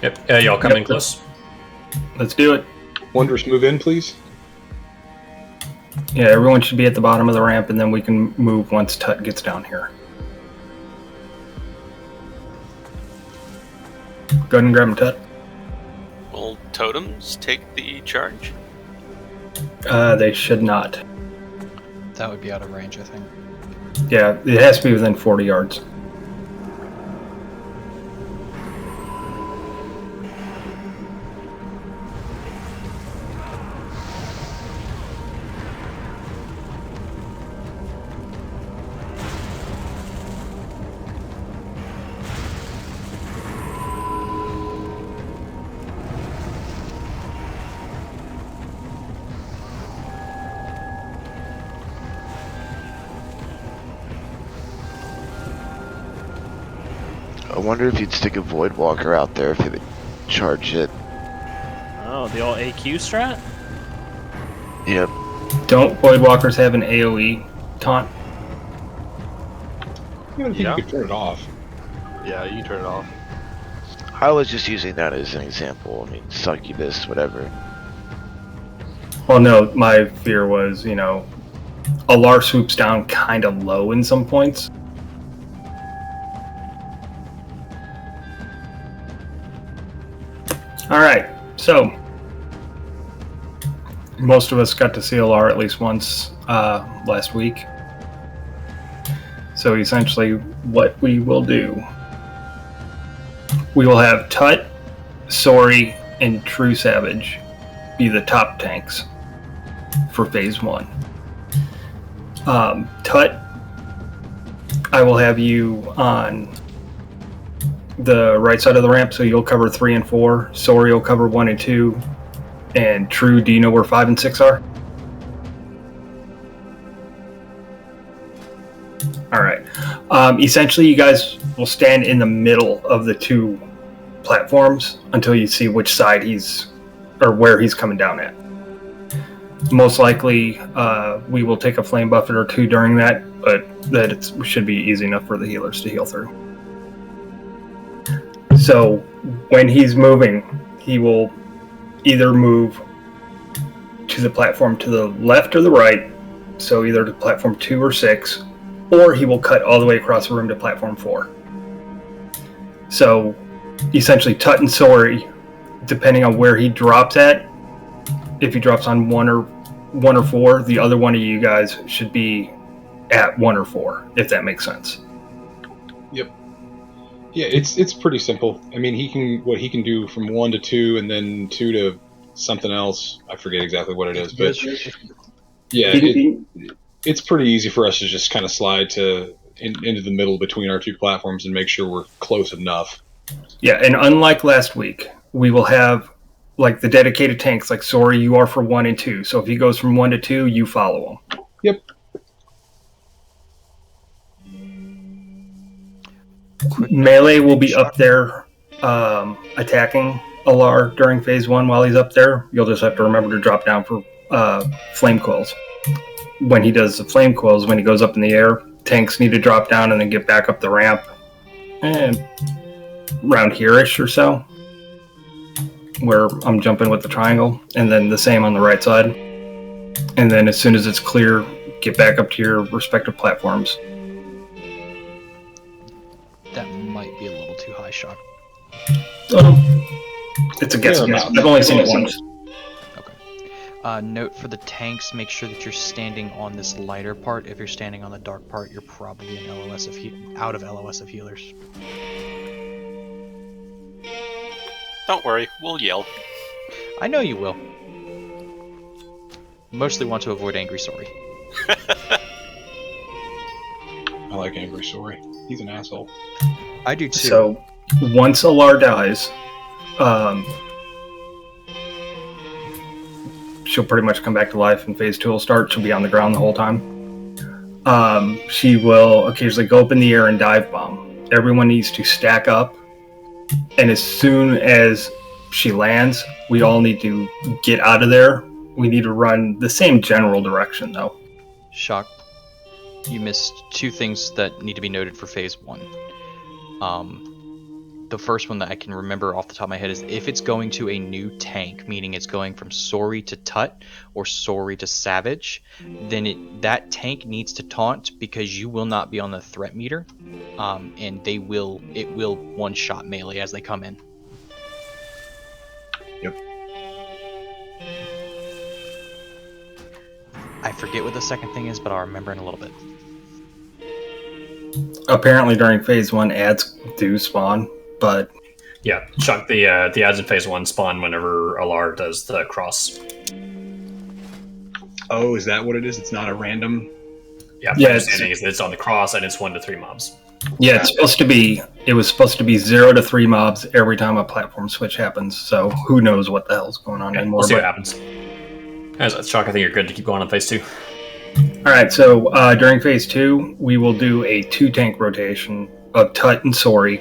Yep. Y'all come in close. Let's do it. Wondrous, move in, please. Yeah, everyone should be at the bottom of the ramp, and then we can move once Tut gets down here. Go ahead and grab him, Tut. Will totems take the charge? They should not. That would be out of range, I think. Yeah, it has to be within 40 yards. I wonder if you'd stick a Voidwalker out there if you charge it. Oh, the old AQ strat? Yep. Don't Voidwalkers have an AoE taunt? I don't think you could turn it off. Yeah, you turn it off. I was just using that as an example. I mean, succubus, whatever. Well, no, my fear was, Alar swoops down kind of low in some points. Alright, so most of us got to see Alar at least once last week. So essentially what we will do, we will have Tut, Sori, and True Savage be the top tanks for phase 1. Tut, I will have you on the right side of the ramp, so you'll cover 3 and 4. Sori will cover 1 and 2. And True, do you know where 5 and 6 are? Essentially, you guys will stand in the middle of the two platforms until you see which side or where he's coming down at. Most likely, we will take a flame buffet or two during that, but that should be easy enough for the healers to heal through. So, when he's moving, he will either move to the platform to the left or the right, so either to platform 2 or 6, or he will cut all the way across the room to platform 4. So, essentially, Tut and Sori, depending on where he drops at, if he drops on 1 or 4, the other one of you guys should be at 1 or 4, if that makes sense. Yep. Yeah, it's pretty simple. I mean, he can do from 1 to 2, and then 2 to something else. I forget exactly what it is, but yeah, it's pretty easy for us to just kind of slide into the middle between our two platforms and make sure we're close enough. Yeah, and unlike last week, we will have like the dedicated tanks, like Sori, you are for 1 and 2. So if he goes from 1 to 2, you follow him. Yep. Melee will be up there attacking Alar during phase 1 while he's up there. You'll just have to remember to drop down for flame coils. When he does the flame coils, when he goes up in the air, tanks need to drop down and then get back up the ramp. And around here-ish or so, where I'm jumping with the triangle, and then the same on the right side. And then as soon as it's clear, get back up to your respective platforms. That might be a little too high, Shock. It's a guess. I've only seen it once. Okay. Note for the tanks, make sure that you're standing on this lighter part. If you're standing on the dark part, you're probably in out of LOS of healers. Don't worry, we'll yell. I know you will. Mostly want to avoid Angry Sori. I like Angry Sori. He's an asshole. I do too. So, once Alar dies, she'll pretty much come back to life, and phase 2 will start. She'll be on the ground the whole time. She will occasionally go up in the air and dive bomb. Everyone needs to stack up, and as soon as she lands, we all need to get out of there. We need to run the same general direction, though. Shock. You missed 2 things that need to be noted for phase 1. The first one that I can remember off the top of my head is if it's going to a new tank, meaning it's going from Sori to Tut or Sori to Savage, then that tank needs to taunt because you will not be on the threat meter, and it will one-shot melee as they come in. Yep. I forget what the second thing is, but I'll remember in a little bit. Apparently during phase 1, ads do spawn, but... Yeah, Chuck, the ads in phase 1 spawn whenever Alar does the cross. Oh, is that what it is? It's not a random... Yeah, my understanding is that it's on the cross and it's 1 to 3 mobs. Yeah, it was supposed to be 0 to 3 mobs every time a platform switch happens, so who knows what the hell's going on anymore. We'll see what happens. Chuck, I think you're good to keep going on phase 2. Alright, so during phase 2, we will do a 2-tank rotation of Tut and Sori.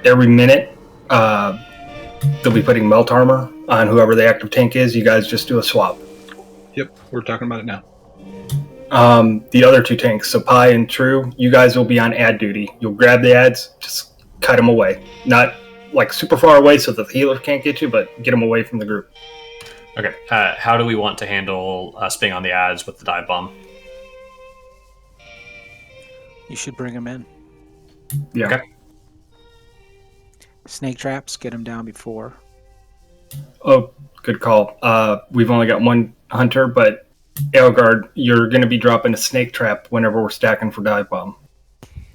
Every minute, they'll be putting melt armor on whoever the active tank is. You guys just do a swap. Yep, we're talking about it now. The other 2 tanks, so Pi and True, you guys will be on ad duty. You'll grab the ads, just cut them away. Not like super far away so that the healer can't get you, but get them away from the group. Okay, how do we want to handle us being on the ads with the dive bomb? You should bring them in. Yeah. Okay. Snake traps, get them down before. Oh, good call. We've only got 1 hunter, but Elgard, you're going to be dropping a snake trap whenever we're stacking for dive bomb.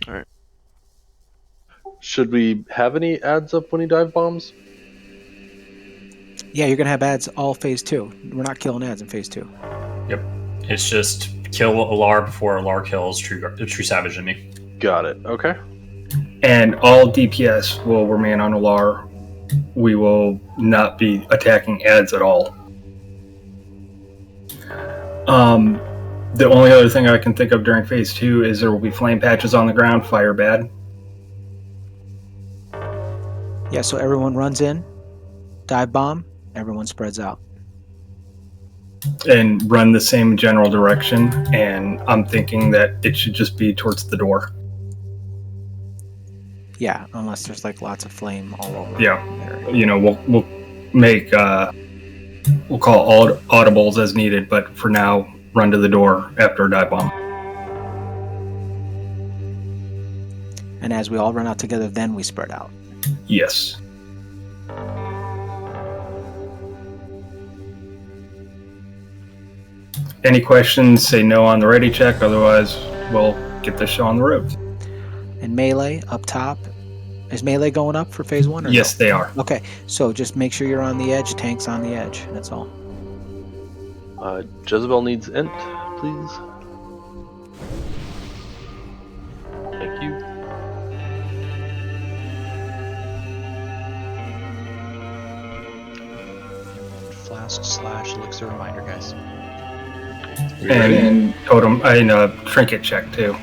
Alright. Should we have any ads up when he dive bombs? Yeah, you're going to have ads all phase 2. We're not killing ads in phase 2. Yep. It's just kill Alar before Alar kills True Savage and me. Got it. Okay. And all DPS will remain on Alar. We will not be attacking ads at all. The only other thing I can think of during phase 2 is there will be flame patches on the ground, fire bad. Yeah, so everyone runs in, dive bomb, everyone spreads out. And run the same general direction, and I'm thinking that it should just be towards the door. Yeah, unless there's like lots of flame all over. Yeah, you know, we'll make we'll call audibles as needed, but for now, run to the door after a dive bomb. And as we all run out together, then we spread out. Yes. Any questions, say no on the ready check, otherwise we'll get this show on the road. And melee up top. Is melee going up for phase 1? Or yes, no? they are. Okay, so just make sure you're on the edge, tank's on the edge, that's all. Jezebel needs int, please. Thank you. Flask/elixir reminder, guys. And totem, trinket check too.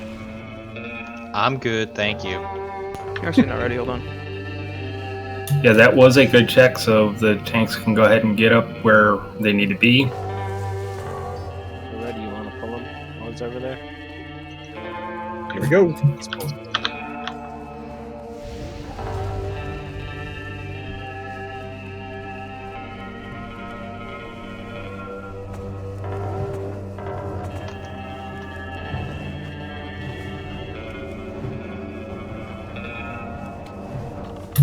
I'm good, thank you. Actually, not ready. Hold on. Yeah, that was a good check, so the tanks can go ahead and get up where they need to be. You ready? You want to pull him? Oh, it's over there. Here we go. Let's pull him.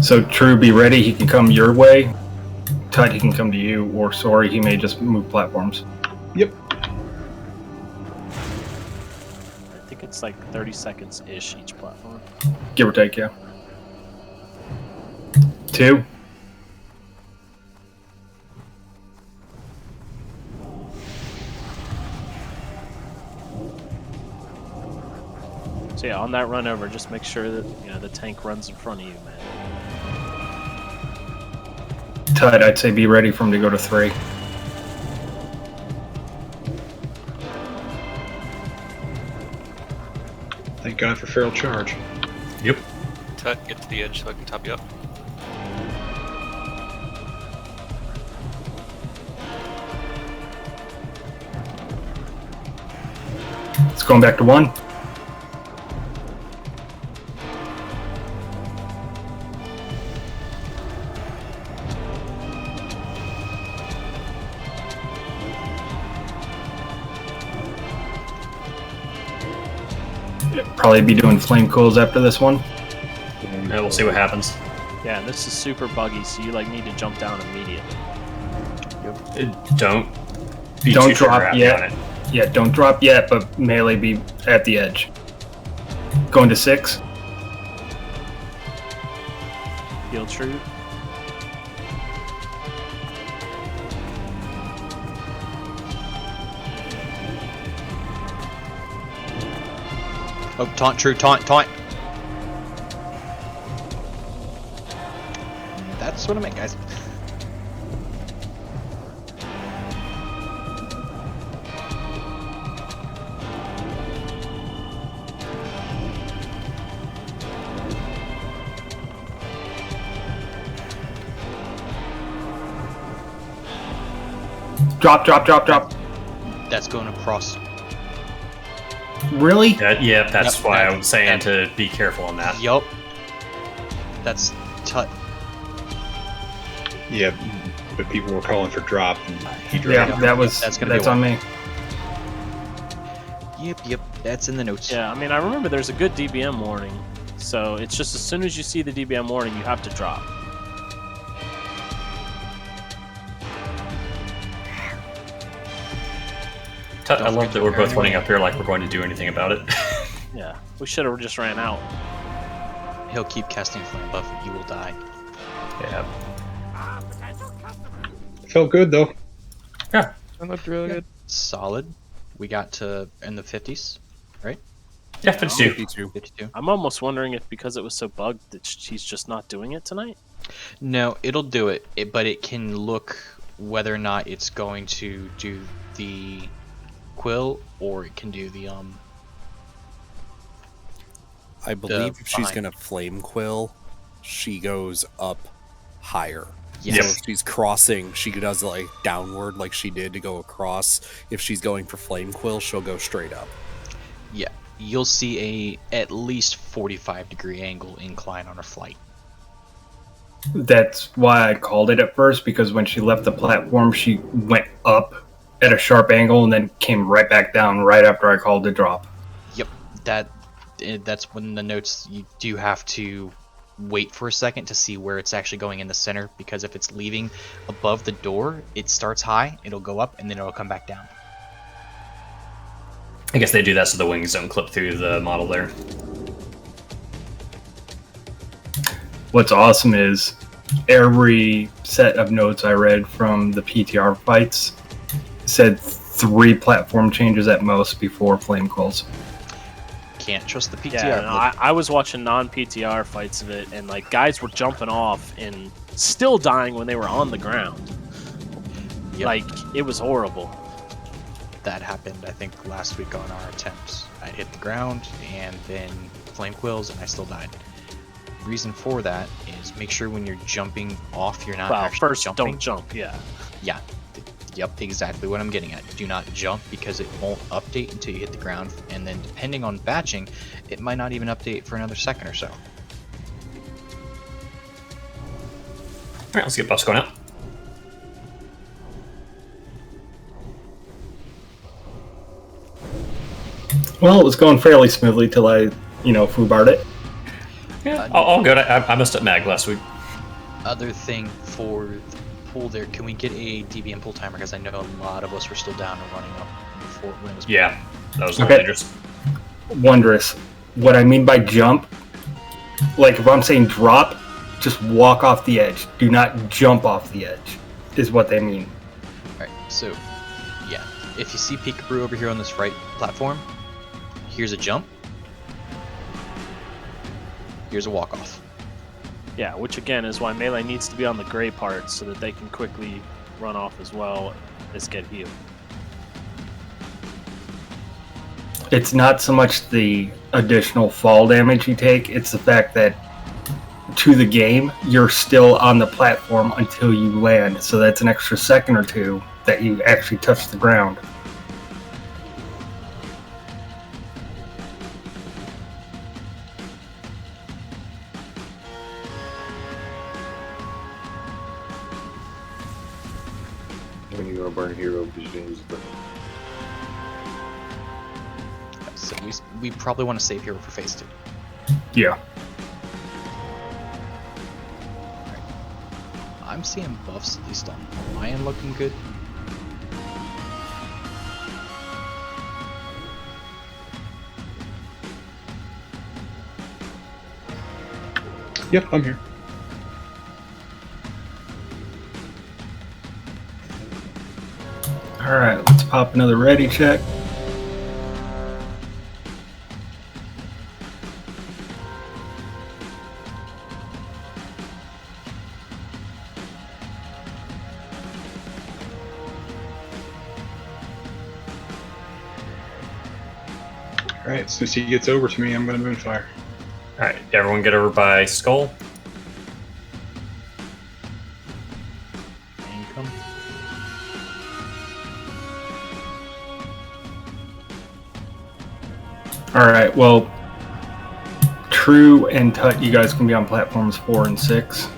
So True, be ready. He can come your way. Tut, he can come to you. Or Sorry, he may just move platforms. Yep. I think it's like 30 seconds-ish each platform. Give or take, yeah. 2. So yeah, on that run over, just make sure that the tank runs in front of you, man. Tut, I'd say be ready for him to go to 3. Thank God for feral charge. Yep. Tut, get to the edge so I can top you up. It's going back to 1. Probably be doing flame cools after this one. Yeah, we'll see what happens. Yeah, and this is super buggy, so you need to jump down immediately. Don't be Don't too drop sure yet. on it. Yeah, don't drop yet, but melee be at the edge. Going to 6. Heal True. Oh, taunt, True, taunt. That's what I meant, guys. Drop. That's going across. Really? Yeah, that's Yep, why I was saying to be careful on that. Yup. That's Tut. Yeah, but people were calling for drop, and he dropped. Yeah, that's on me. Yep, that's in the notes. Yeah, I mean, I remember there's a good DBM warning, so it's just as soon as you see the DBM warning, you have to drop. Tut, I love that we're both running up here like we're going to do anything about it. Yeah, we should have just ran out. He'll keep casting flame buff. You will die. Yeah. Felt good though. Yeah. That looked really good. Solid. We got to in the 50s, right? Yeah, 52. 52. I'm almost wondering if because it was so bugged that she's just not doing it tonight. No, it'll do it, but it can look whether or not it's going to do the quill, or it can do the I believe if she's behind. gonna flame quill, she goes up higher. Yes. So if she's crossing, she does like downward like she did to go across. If she's going for flame quill, she'll go straight up. Yeah, you'll see a at least 45-degree angle incline on her flight. That's why I called it at first, because when she left the platform, she went up at a sharp angle and then came right back down right after I called the drop. Yep, that's when the notes, you do have to wait for a second to see where it's actually going in the center, because if it's leaving above the door, it starts high, it'll go up, and then it'll come back down. I guess they do that so the wings don't clip through the model there. What's awesome is every set of notes I read from the PTR fights said 3 platform changes at most before flame quills. Can't trust the PTR. Yeah, no, I was watching non-PTR fights of it, and like guys were jumping off and still dying when they were on the ground. Yep. Like, it was horrible. That happened, I think, last week on our attempt. I hit the ground and then flame quills, and I still died. Reason for that is make sure when you're jumping off, you're not actually first jumping. don't jump, yeah. Yeah. Yep, exactly what I'm getting at. Do not jump, because it won't update until you hit the ground, and then depending on batching, it might not even update for another second or so. Alright, let's get buffs going out. Well, it was going fairly smoothly till I, foobarred it. Yeah, all good. I messed up mag last week. Other thing for the pool there, can we get a DBM pool timer? Because I know a lot of us were still down and running up before when it was. Yeah, that was dangerous. Wondrous. What I mean by jump, like if I'm saying drop, just walk off the edge. Do not jump off the edge, is what they mean. Alright, so, yeah. If you see Peekaboo over here on this right platform, here's a jump. Here's a walk-off. Yeah, which again is why Melee needs to be on the gray part so that they can quickly run off as well as get healed. It's not so much the additional fall damage you take, it's the fact that to the game, you're still on the platform until you land. So that's an extra second or two that you actually touch the ground. When you go burn hero James, but So we probably want to save hero for phase 2. Yeah. I'm seeing buffs, at least on my end, looking good. Yep, I'm here. Alright, let's pop another ready check. Alright, as soon as he gets over to me, I'm going to moonfire. Alright, everyone get over by Skull. Income. Alright, well, True and Tut, you guys can be on platforms 4 and 6.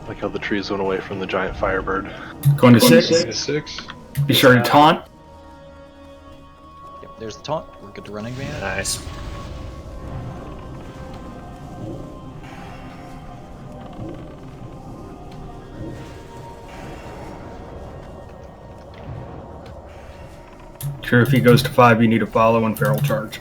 Like how the trees went away from the giant firebird. Going to Going 6. to 6. Be sure to taunt. Yep, there's the taunt. We're good to running man. Nice. True, if he goes to 5, you need to follow and feral charge.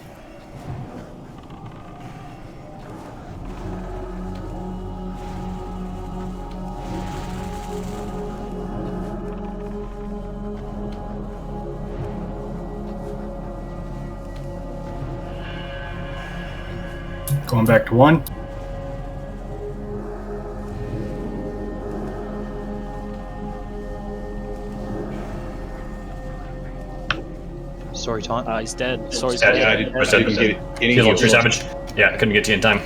Going back to 1. Sorry, taunt. He's dead. Sorry's Yeah, dead. Yeah, I didn't get any Heal heals. 3 damage. Yeah, I couldn't get to you in time.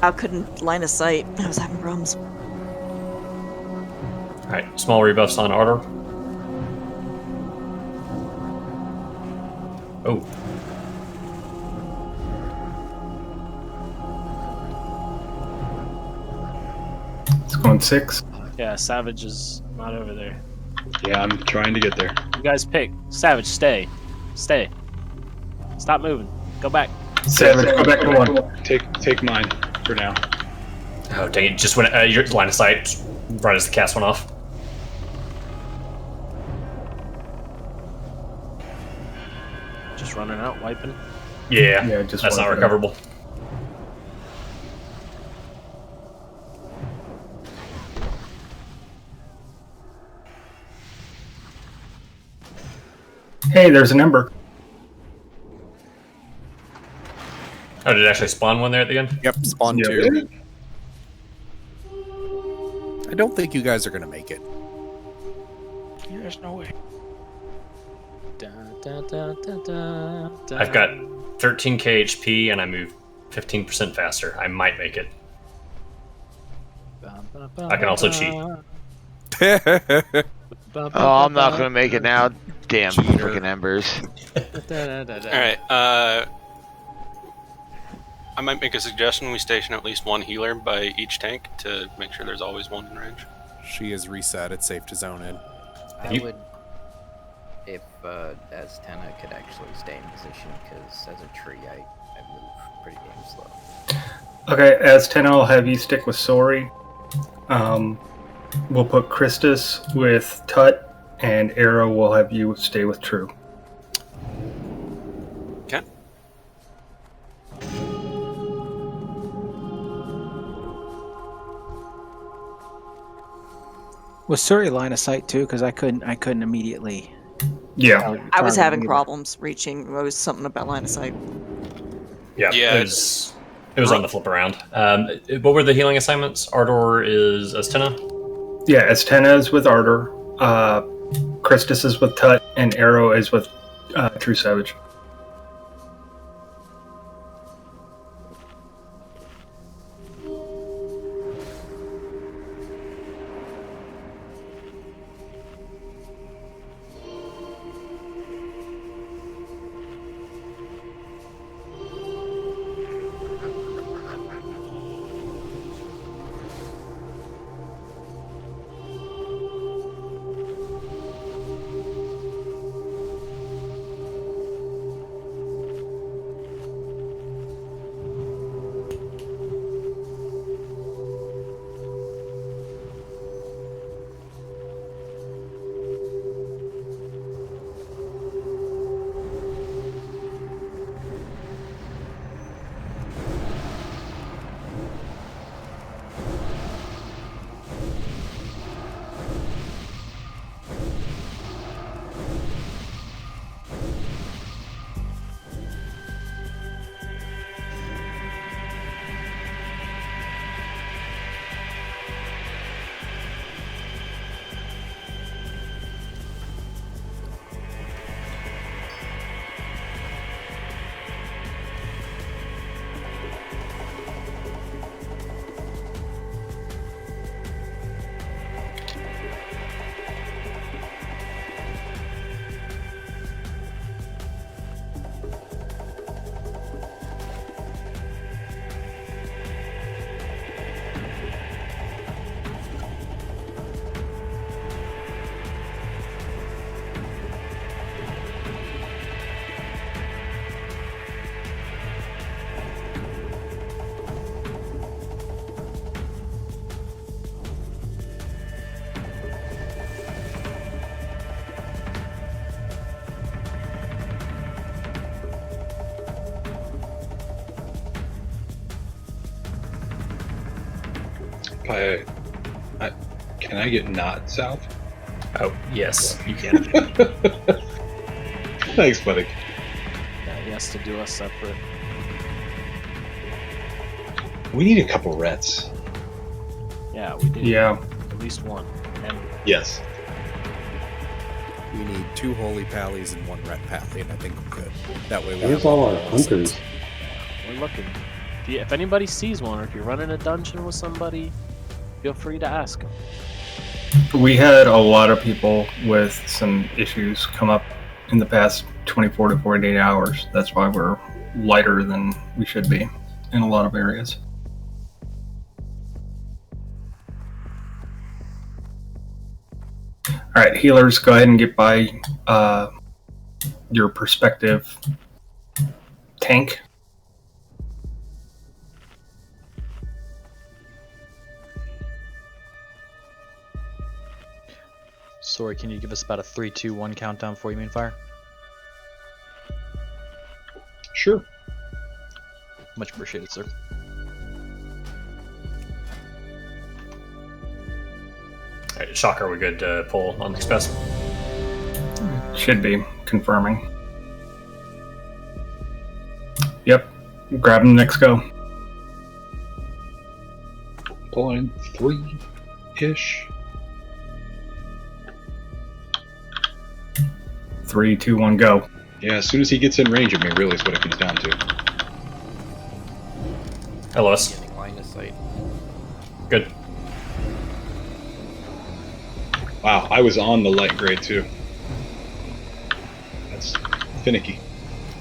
I couldn't line of sight. I was having problems. Alright, small rebuffs on Ardor. Oh. It's going 6. Yeah, Savage is not over there. Yeah, I'm trying to get there. You guys pick. Savage, stay. Stay. Stop moving. Go back. Savage, go back to 1. Take mine for now. Oh, dang it. Just when your line of sight, right as the cast went off. Just running out, wiping. Yeah, just that's not wiping. recoverable. Hey, there's an ember. Oh, did it actually spawn one there at the end? Yep, spawn Yeah. 2. I don't think you guys are gonna make it. Yeah, there's no way. I've got 13k HP and I move 15% faster. I might make it. I can also cheat. Oh, I'm not gonna make it now. Damn freaking embers. Alright, I might make a suggestion. We station at least one healer by each tank to make sure there's always one in range. She is reset. It's safe to zone in. I would, if as Tenna could actually stay in position, because as a tree, I move pretty damn slow. Okay, as 10, I'll have you stick with Sori. We'll put Christus with Tut, and Arrow will have you stay with True. Okay. Was Suri line of sight too? Because I couldn't immediately. Yeah. I was target having either. problems reaching. It was something about line of sight. Yeah, Yeah, it was on the flip around. What were the healing assignments? Ardor is Astena? Yeah, Astena is with Ardor, Christus is with Tut, and Arrow is with True Savage. Can I get not south? Oh, yes, you can. Thanks, buddy. Yeah, he has to do us separate. We need a couple rets. Yeah, we do. Yeah. At least one. And Yes. We need 2 holy pallies and 1 ret pally, and I think we're good. That way we Where's have all our balls. hunters? we're looking. If anybody sees one, or if you're running a dungeon with somebody, feel free to ask them. We had a lot of people with some issues come up in the past 24 to 48 hours. That's why we're lighter than we should be in a lot of areas. All right, healers, go ahead and get by your perspective tank. Sorry, can you give us about a 3, 2, 1 countdown before you main fire? Sure. Much appreciated, sir. All right, Shocker, we good to pull on the express? Should be confirming. Yep. Grab them, next go. Pulling 3-ish. 3, 2, 1, go. Yeah, as soon as he gets in range of me, really is what it comes down to. LOS. Getting line of sight. Good. Wow, I was on the light grade too. That's finicky.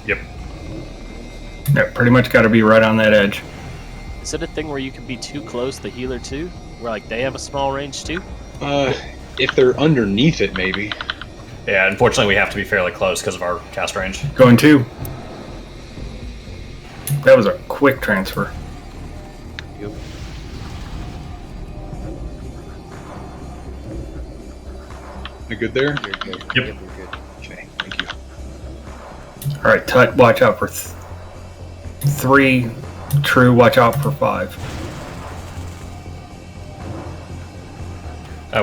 Yep. Yeah, pretty much got to be right on that edge. Is it a thing where you can be too close, the healer too? Where like they have a small range too? If they're underneath it, maybe. Yeah, unfortunately, we have to be fairly close because of our cast range. Going 2. That was a quick transfer. Yep. You good there? You're good. Yep. You're good. Okay, thank you. All right, Tut, watch out for 3. True, watch out for 5.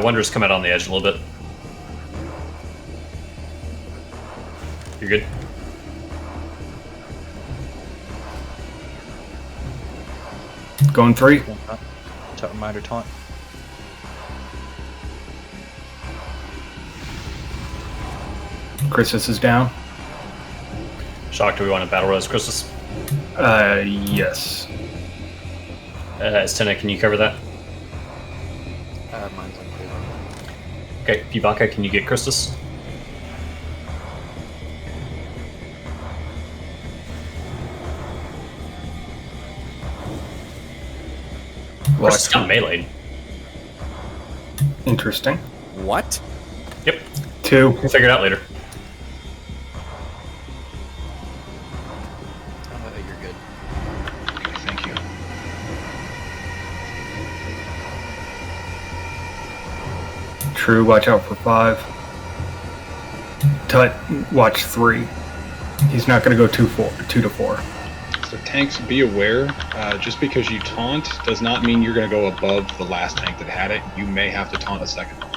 Wonders come out on the edge a little bit. You're good. Going 3. Taunt reminder taunt. Christus is down. Shock, do we want to battle res Christus? Yes. Stena, can you cover that? Mine's unclear. Okay, Pibaka, can you get Christus? Christus got meleeed. Interesting. What? Yep. 2. We'll figure it out later. You're good. Okay, thank you. True, watch out for 5. Tut, watch 3. He's not going to go 2 to 4. So tanks, be aware, just because you taunt does not mean you're going to go above the last tank that had it. You may have to taunt a second one.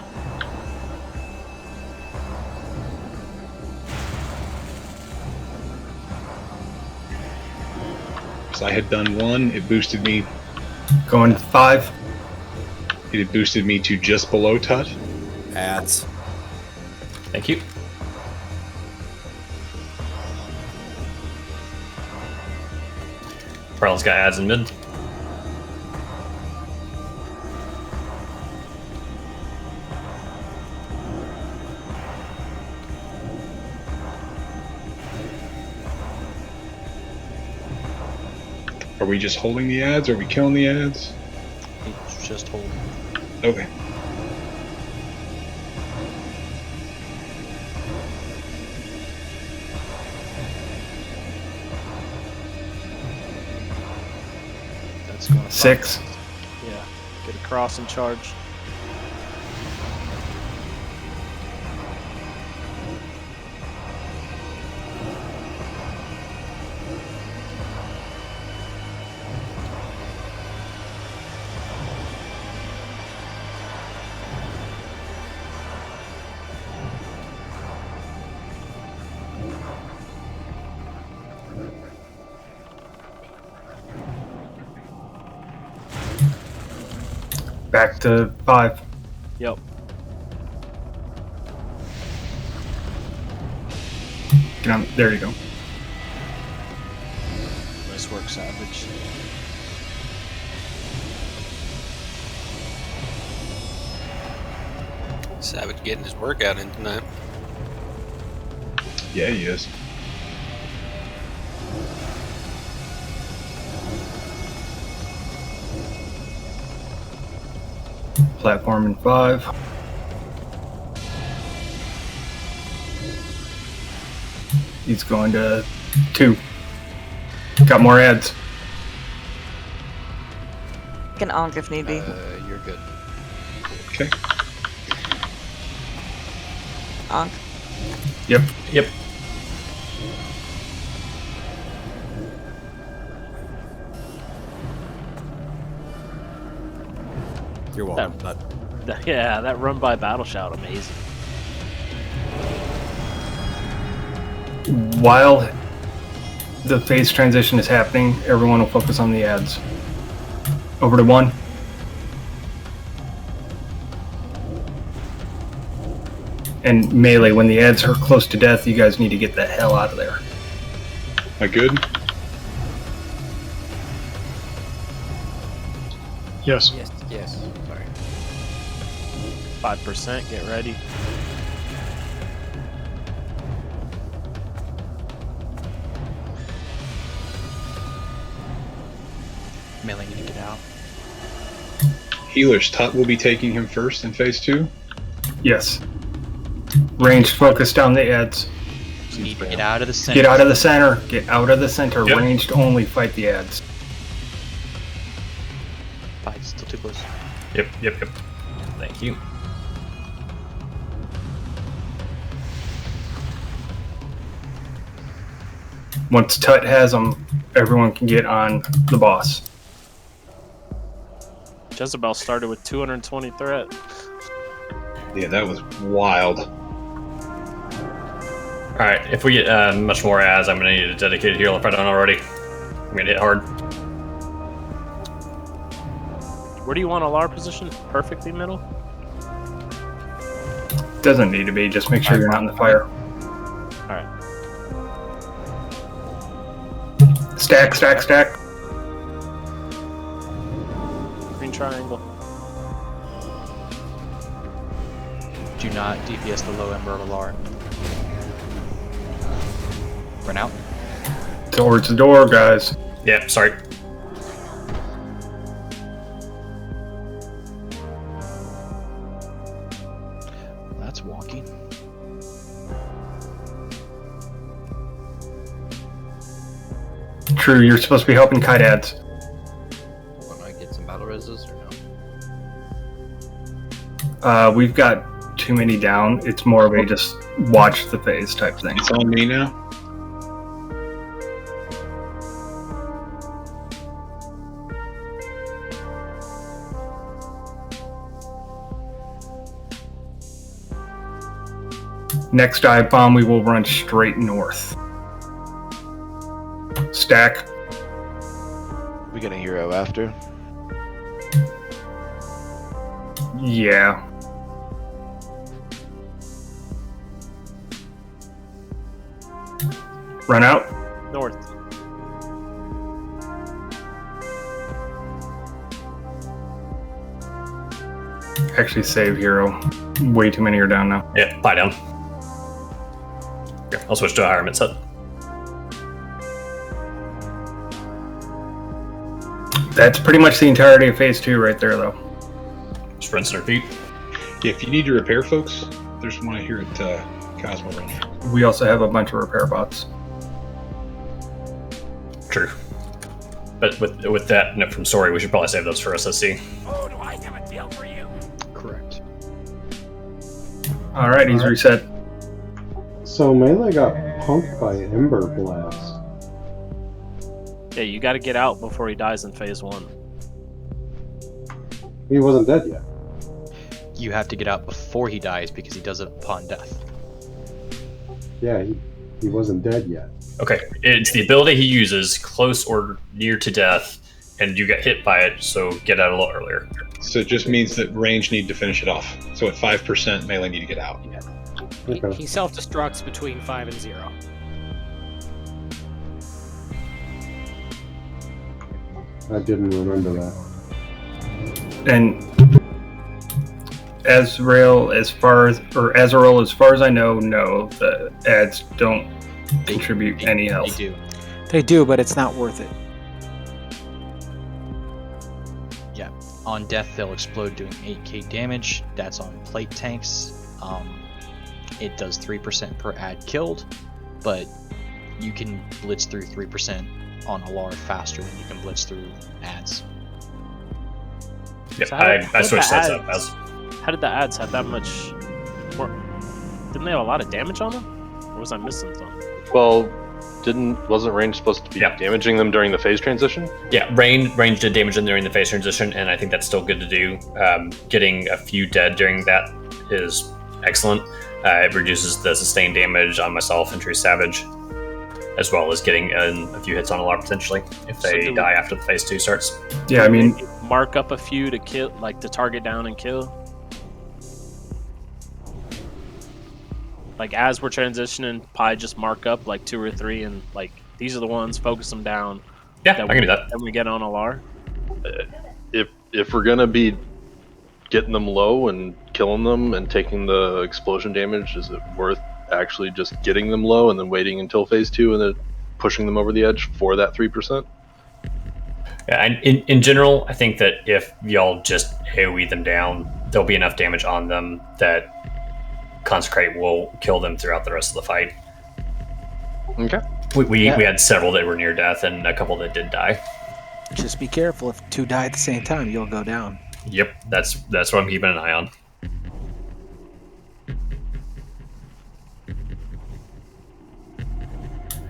So I had done 1, it boosted me. Going 5. It had boosted me to just below Tut. Ads. Thank you. Pearl's got ads in mid. Are we just holding the ads? Are we killing the ads? It's just hold. Okay. That's going to 6. Yeah. Get across and charge. Back to 5. Yep. Get on. There you go. Nice work, Savage. Savage getting his workout in tonight. Yeah, he is. Platform in 5. He's going to 2. Got more ads. Can onk if need be. You're good. Okay. Onk. Yep. Yep. You're welcome. Yeah, that run by battle shout, amazing. While the phase transition is happening, everyone will focus on the ads. Over to 1. And melee, when the ads are close to death, you guys need to get the hell out of there. Am I good? Yes. Yes. Sorry. 5%, get ready. Melee need to get out. Healer's Tut will be taking him first in phase 2. Yes. Ranged focus down the ads. You need to get out of the center. Get out of the center. Get out of the center. Yep. Ranged only fight the ads. Fight, still too close. Yep. Thank you. Once Tut has them, everyone can get on the boss. Jezebel started with 220 threat. Yeah, that was wild. Alright, if we get much more ads, I'm going to need a dedicated heal if I don't already. I'm going to hit hard. Where do you want Alar position? Perfectly middle? Doesn't need to be. Just make sure you're not in the fire. Alright. Stack, stack, stack. Green triangle. Do not DPS the low Ember of Alar. Run out. Towards the door, guys. Yep, sorry. That's wonky. True, you're supposed to be helping kite ads. Want to get some battle reses or no? We've got too many down. It's more of a just watch the phase type thing. It's on me now. Next dive bomb, we will run straight north. Stack. We get a hero after. Yeah. Run out. North. Actually, save hero. Way too many are down now. Yeah, pie down. Okay, I'll switch to a higher mid set. That's pretty much the entirety of phase 2 right there, though. Just rinse and repeat. Yeah, if you need to repair, folks, there's one here at Cosmo Run. We also have a bunch of repair bots. True. But with that note from Sori, we should probably save those for SSC. Oh, do I have a deal for you? Correct. Alright, he's reset. So Melee got punked by Ember Blast. Yeah, you gotta get out before he dies in phase 1. He wasn't dead yet. You have to get out before he dies because he does it upon death. Yeah, he wasn't dead yet. Okay, it's the ability he uses close or near to death, and you get hit by it, so get out a little earlier. So it just means that range need to finish it off. So at 5%, melee need to get out. He self-destructs between 5 and 0. I didn't remember that. And Azrael, as far as I know, no, the ads don't contribute any health. They do, but it's not worth it. Yeah, on death they'll explode doing 8k damage. That's on plate tanks. It does 3% per ad killed, but you can blitz through 3% on Alar faster than you can blitz through ads. Yep, So I switched that up. How did the ads have that much more? Didn't they have a lot of damage on them? Or was I missing something? Well, wasn't range supposed to be damaging them during the phase transition? Yeah, range did damage them during the phase transition, and I think that's still good to do. Getting a few dead during that is excellent. It reduces the sustained damage on myself and True Savage, as well as getting a few hits on Alar potentially if they die after the phase 2 starts. Yeah, I mean, mark up a few to kill, like to target down and kill. Like as we're transitioning, just mark up like 2 or 3, and like these are the ones, focus them down. Yeah, I can do that. Then we get on Alar. If we're gonna be getting them low and killing them and taking the explosion damage, is it worth actually just getting them low and then waiting until phase 2 and then pushing them over the edge for that 3%? Yeah, and in general, I think that if y'all just AoE them down, there'll be enough damage on them that Consecrate will kill them throughout the rest of the fight. Okay. We had several that were near death and a couple that did die. Just be careful. If 2 die at the same time, you'll go down. Yep, that's what I'm keeping an eye on.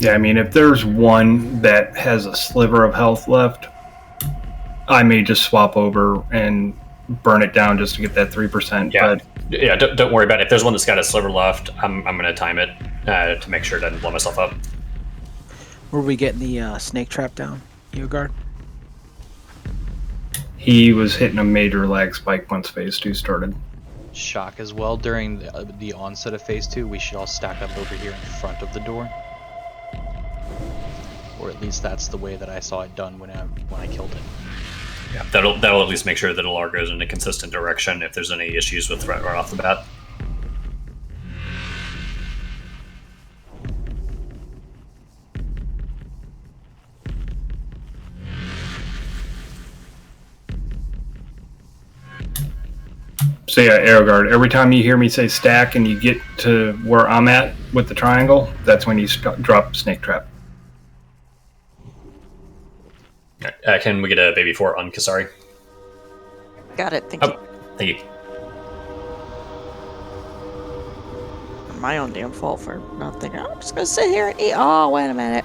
Yeah, I mean, if there's one that has a sliver of health left, I may just swap over and burn it down just to get that 3%. Yeah, don't worry about it. If there's one that's got a sliver left, I'm going to time it to make sure it doesn't blow myself up. Were we getting the snake trap down, Eogard? He was hitting a major lag spike once phase 2 started. Shock as well. During the onset of phase 2, we should all stack up over here in front of the door. Or at least that's the way that I saw it done when I killed it. Yeah, that'll at least make sure that Alar goes in a consistent direction if there's any issues with threat right off the bat. So yeah, Aerogard, every time you hear me say stack and you get to where I'm at with the triangle, that's when you drop Snake Trap. Can we get a baby fort on Kasari? Got it, thank you. Thank you. My own damn fault for not thinking, I'm just gonna sit here and eat. Oh, wait a minute.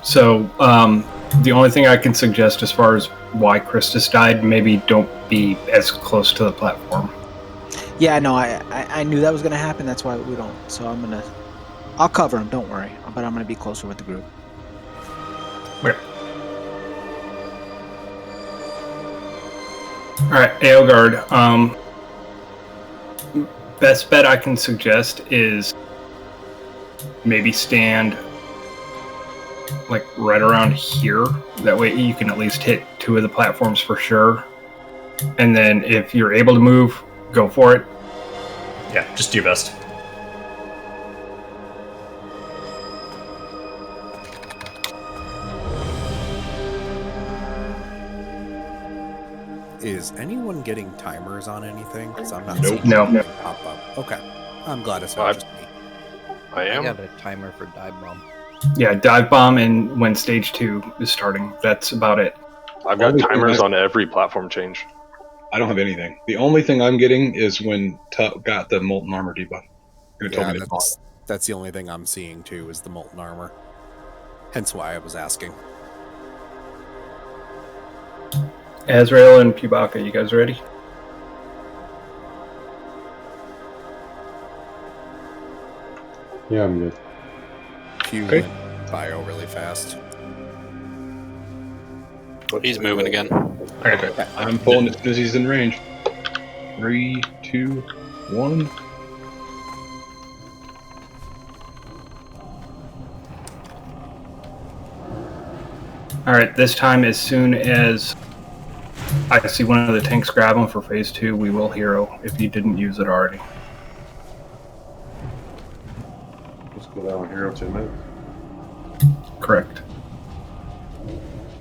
So, the only thing I can suggest as far as why Christus died, maybe don't be as close to the platform. Yeah, no, I knew that was gonna happen. That's why we don't. So I'll cover him. Don't worry. But I'm gonna be closer with the group. Okay. All right, Aelgard. Best bet I can suggest is maybe stand like right around here. That way you can at least hit 2 of the platforms for sure. And then if you're able to move, go for it. Yeah, just do your best. Is anyone getting timers on anything? Because I'm not Nope. seeing No. anything pop up. Okay. I'm glad it's not just me. I am. I got a timer for dive bomb. Yeah, dive bomb and when stage 2 is starting. That's about it. I've got timers on every platform change. I don't have anything. The only thing I'm getting is when Tut got the molten armor debuff. And it told me to pause. That's the only thing I'm seeing too, is the molten armor. Hence why I was asking. Azrael and Pubaka, you guys ready? Yeah, I'm good. Pew Okay. went bio really fast. He's moving again. Okay. I'm pulling as soon as he's in range. 3, 2, 1. All right, this time as soon as I see one of the tanks grab him for phase 2, we will hero if you didn't use it already. Let's go down hero 2 minutes. Correct.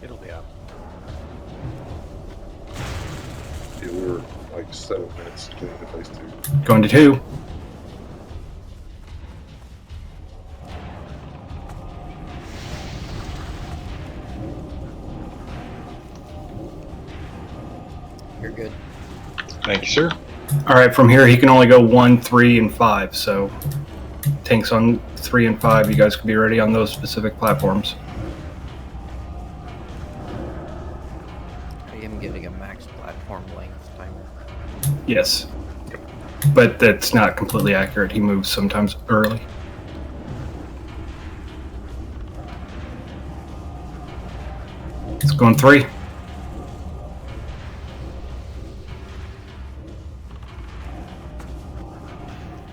It'll be up. Yeah, we were like 7 minutes to get into phase 2. Going to 2. You're good. Thank you, sir. All right, from here he can only go 1, 3, and 5. So tanks on 3 and 5, you guys can be ready on those specific platforms. I am giving a max platform length timer. Yes, but that's not completely accurate. He moves sometimes early. It's going 3.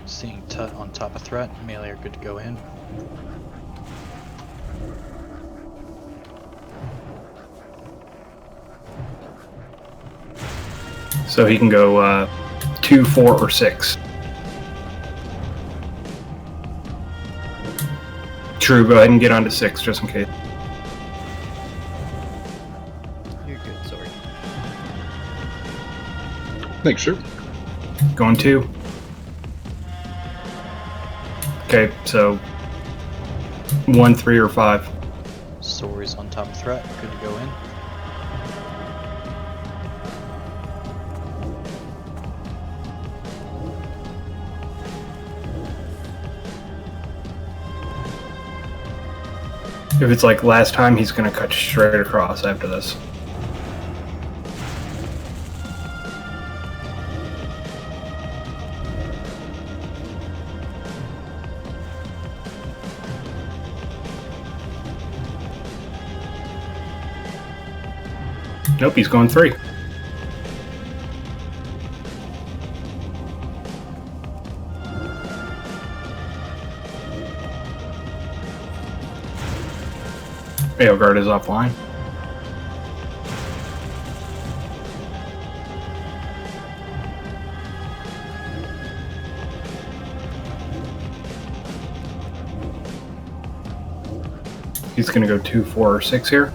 Seeing Tut on top of threat, melee are good to go in. So he can go 2, 4, or 6. True, go ahead and get on to 6 just in case. You're good, sorry. Thanks, sir. Going 2. Okay, so 1, 3, or 5. Sori's on top of threat, good to go in. If it's like last time, he's going to cut straight across after this. Nope, he's going 3. Aelgard is offline. He's going to go 2, 4, or 6 here.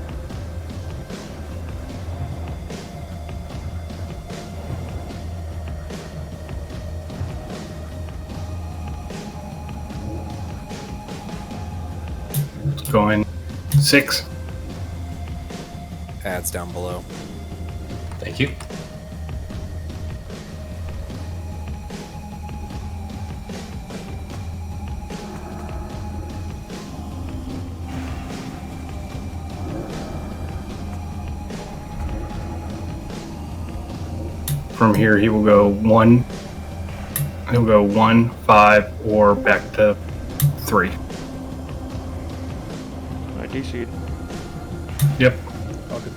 Going 6. Ads down below. Thank you. From here, he will go 1. He'll go 1, 5, or back to 3. I DC'd. Yep. Okay.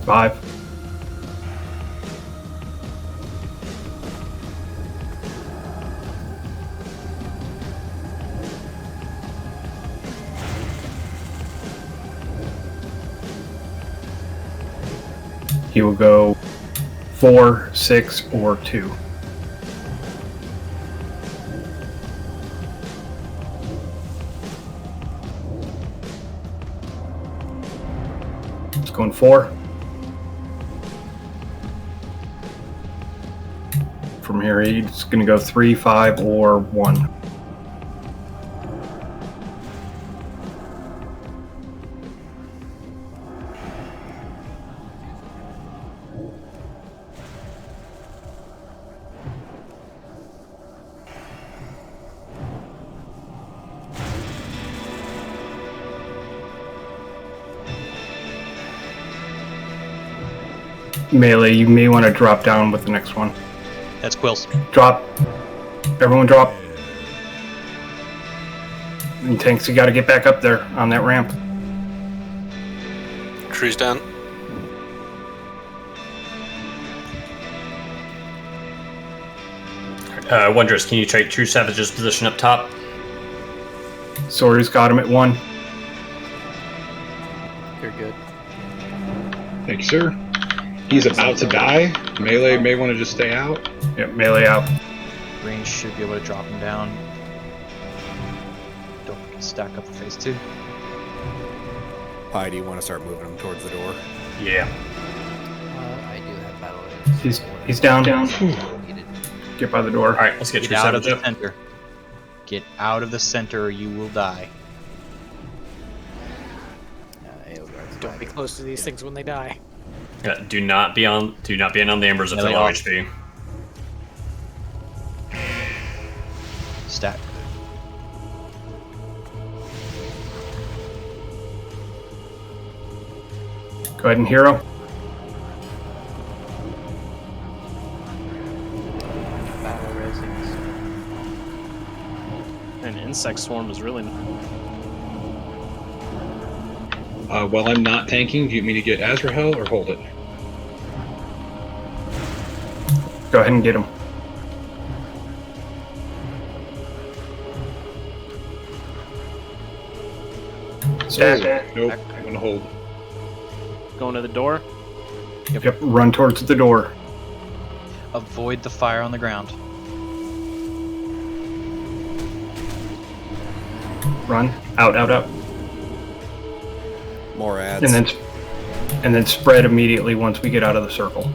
Five. He will go 4, 6, or 2. It's going 4. From here, he's going to go 3, 5, or 1. Melee, you may want to drop down with the next one. That's Quills. Drop. Everyone drop. And Tanks, you got to get back up there on that ramp. Trees down. Wondrous, can you take True Savage's position up top? Sawyer's got him at 1. You're good. Thank you, sir. He's about to die. Melee may want to just stay out. Yep, melee out. Range should be able to drop him down. Don't forget to stack up for phase 2. Pi, do you want to start moving him towards the door? Yeah. I do have battle rays. He's down. Get by the door. All right, let's get True out Savage of the up. center. Get out of the center or you will die. Don't be close to these things when they die. Yeah, do not be on the embers if they're low HP. Stack. Go ahead and hero. Battle raisings. An insect swarm is really. While I'm not tanking, do you want me to get Azrael or hold it? Go ahead and get him. Stack. Nope, I'm gonna hold. Going to the door. Yep, run towards the door. Avoid the fire on the ground. Run. Out, out, out. More ads. And then spread immediately once we get out of the circle.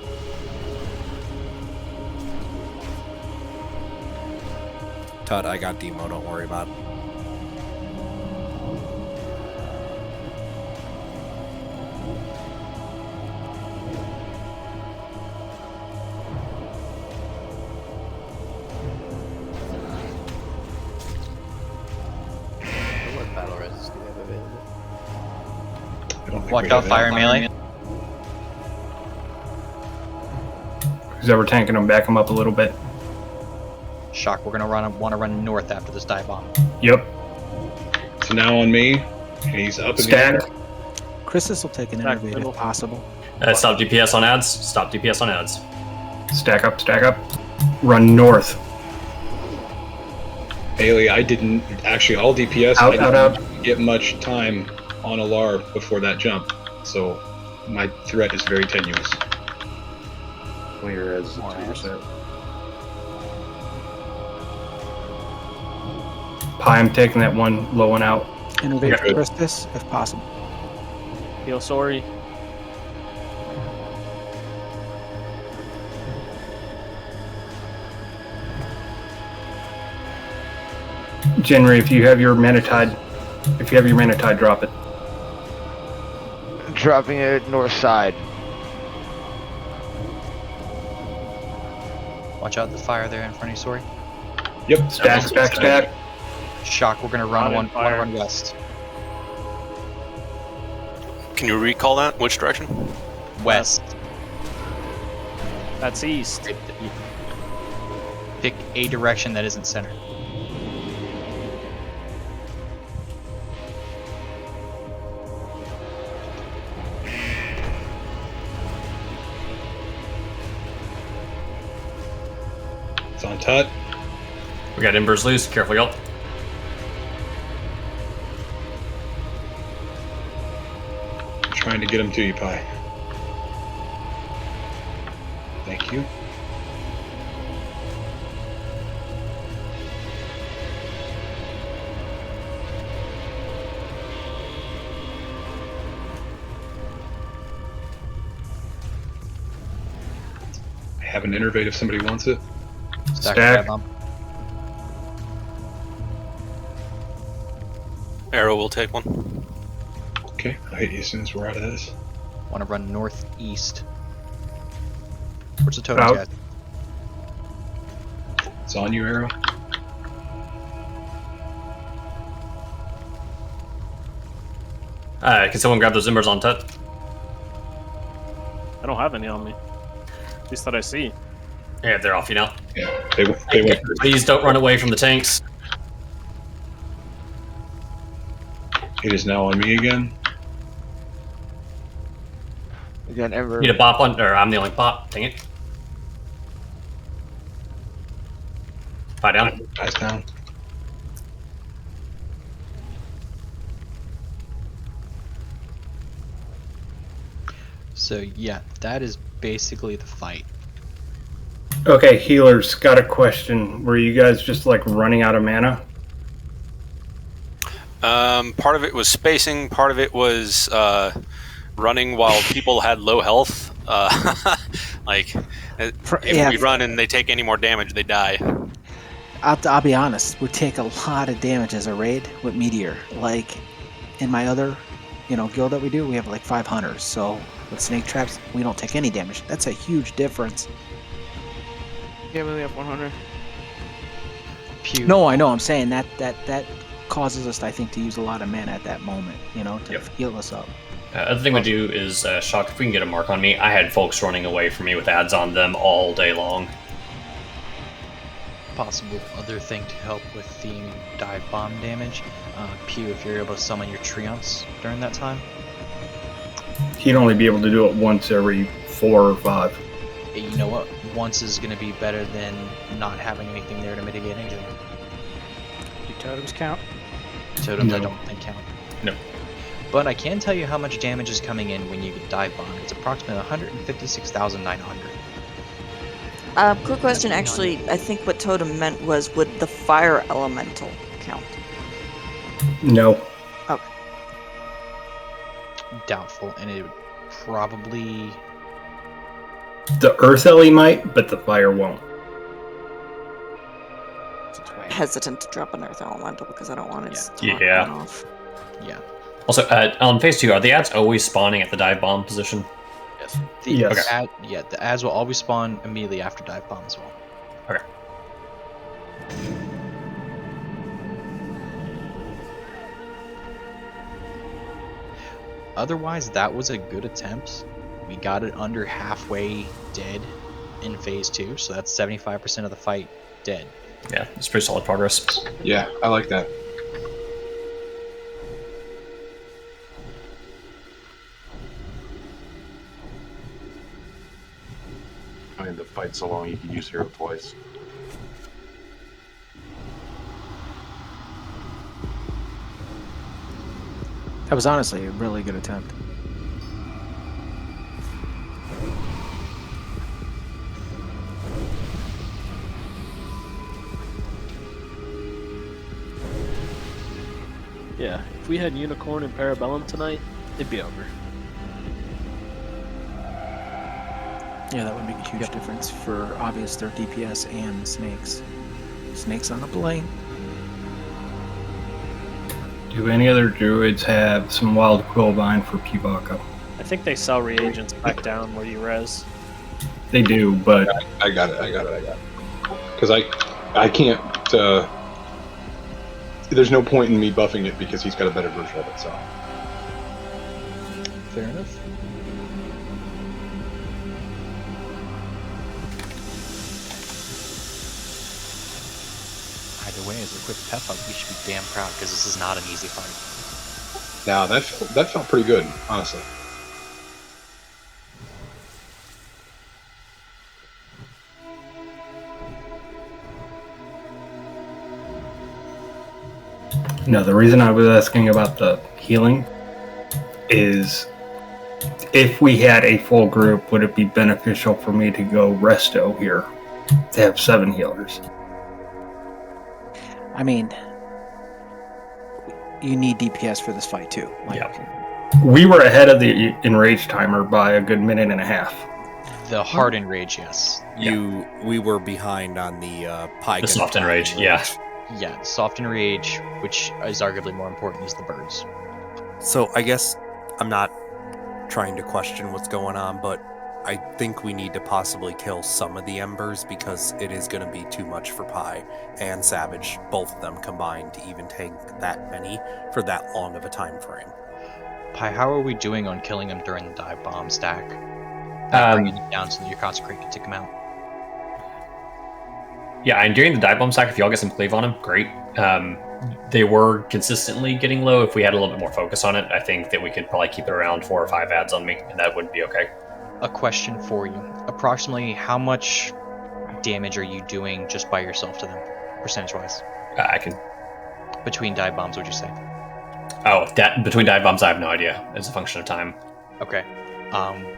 Tut, I got Demo, don't worry about it. What battle rays do we have available? Watch out, fire melee. Who's ever tanking him, back him up a little bit. Shock, we're gonna want to run north after this dive bomb. Yep. So now on me, and he's up in the Stack. air. Christus will take an innervate if possible. Stop DPS on ads. Stop DPS on ads. Stack up, stack up. Run north. Bailey, I didn't actually all DPS. Out, I out, didn't get much time on Alar before that jump, so my threat is very tenuous. Clear as 2%. Pi, I'm taking that one low one out. Innervate Okay. for Christus if possible. Heal sorry. Genry, if you have your Manatide, drop it. Dropping it north side. Watch out the fire there in front of you, sorry. Yep. Stack, stack, stack. Shock, we're gonna run Run one fire. run west. Can you recall that? Which direction? West. That's east. Pick a direction that isn't center. It's on Tut. We got embers loose. Careful, y'all. I'm trying to get him to you, Pi. Thank you. I have an innervate if somebody wants it. Stack. Stack. Bomb. Arrow will take one. Okay, I'll hit you as soon as we're out of this. Want to run northeast. Where's the totems, Out. guys? It's on you, Arrow. Can someone grab those embers on Tut? I don't have any on me. At least that I see. Yeah, they're off you now. Yeah, they went. Please don't run away from the tanks. It is now on me again. Again, Ember. Need a bop on, or I'm the only bop. Dang it. Pie down. Pie's down. So yeah, that is basically the fight. Okay, healers, got a question. Were you guys just like running out of mana? Part of it was spacing. Part of it was running while people had low health. If we run and they take any more damage, they die. I'll be honest. We take a lot of damage as a raid with Meteor. Like in my other, guild that we do, we have like 5 hunters. So with snake traps, we don't take any damage. That's a huge difference. Yeah, we only have 100. Pew. No, I know. I'm saying that causes us, I think, to use a lot of mana at that moment. To heal us up. Other thing we do is, Shock, if we can get a mark on me, I had folks running away from me with ads on them all day long. Possible other thing to help with the dive bomb damage. Pew, if you're able to summon your Treants during that time. He'd only be able to do it once every 4 or 5. You know what? Once is going to be better than not having anything there to mitigate injury. Do totems count? Totems No. I don't think count. No. But I can tell you how much damage is coming in when you get dive bomb. It's approximately 156,900. Quick question, actually. I think what Totem meant was, would the fire elemental count? No. Okay. Doubtful, and it would probably... The Earth Ellie might, but the fire won't. Hesitant to drop an earth elemental because I don't want it to Yeah. run off. Yeah. Also, on phase 2, are the ads always spawning at the dive bomb position? Yes. Yes. The ads will always spawn immediately after dive bomb as well. Okay. Otherwise, that was a good attempt. We got it under halfway dead in phase 2, so that's 75% of the fight dead. Yeah, it's pretty solid progress. Yeah, I like that. I mean, the fight's so long you can use hero twice. That was honestly a really good attempt. Yeah, if we had Unicorn and Parabellum tonight, it'd be over. Yeah, that would make a huge difference for obvious their DPS and snakes. Snakes on a plane. Do any other druids have some wild quillvine for Pivaka? I think they sell reagents back down where you res. They do, but I got it. Because I can't. There's no point in me buffing it because he's got a better version of it. So. Fair enough. Either way, as a quick pep up, we should be damn proud because this is not an easy fight. Now that felt pretty good, honestly. no, the reason I was asking about the healing is if we had a full group, would it be beneficial for me to go resto here to have 7 healers? I mean, you need DPS for this fight too. We were ahead of the enrage timer by a good minute and a half. The hard enrage, yes. We were behind on the pie. The soft enrage, yeah. Yeah, soft enrage, which is arguably more important, is the birds. So I guess I'm not trying to question what's going on, but I think we need to possibly kill some of the embers because it is going to be too much for Pie and Savage, both of them combined, to even take that many for that long of a time frame. Pie, how are we doing on killing them during the dive bomb stack? Bringing them down so that your consecrate can take them out. Yeah, and during the dive bomb sack, if y'all get some cleave on them, great. They were consistently getting low. If we had a little bit more focus on it, I think that we could probably keep it around 4 or 5 ads on me, and that would be okay. A question for you. Approximately how much damage are you doing just by yourself to them, percentage-wise? I can... Between dive bombs, would you say? Oh, that between dive bombs, I have no idea. It's a function of time. Okay.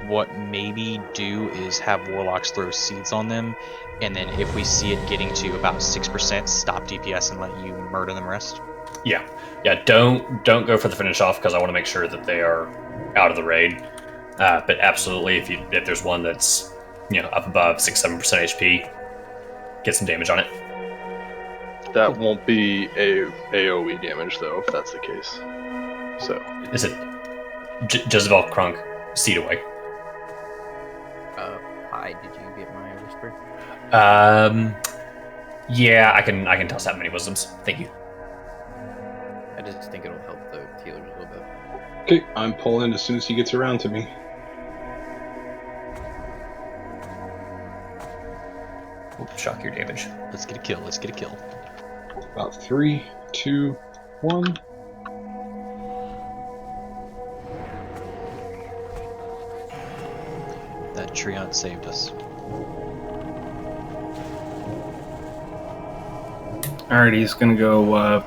What maybe do is have warlocks throw seeds on them, and then if we see it getting to about 6%, stop DPS and let you murder them rest. Yeah. Don't go for the finish off because I want to make sure that they are out of the raid. But absolutely, if there's one that's up above 6-7% HP, get some damage on it. That won't be AOE damage though, if that's the case. So is it Jezebel Crunk seed away? Hi, did you get my whisper? Yeah, I can toss that many wisdoms. Thank you. I just think it'll help the healers a little bit. Okay, I'm pulling as soon as he gets around to me. Oops, shock your damage. Let's get a kill. Let's get a kill. About 3, 2, 1. That Treant saved us. Alright, he's gonna go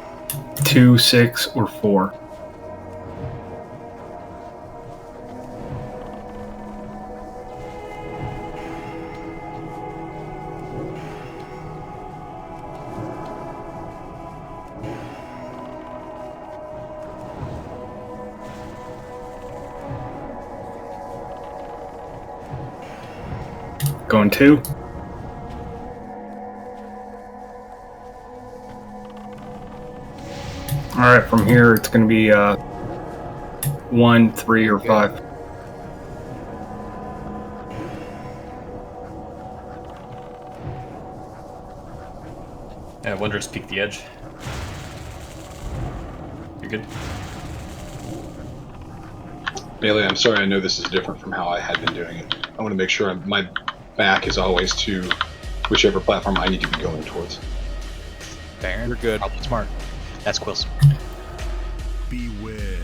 2, 6, or 4. Going 2. Alright, from here it's going to be 1, 3, or 5. Wonders peek the edge. You're good. Bailey, I'm sorry, I know this is different from how I had been doing it. I want to make sure my back is always to whichever platform I need to be going towards. Baron, you're good. Probably smart. That's Quills. Beware.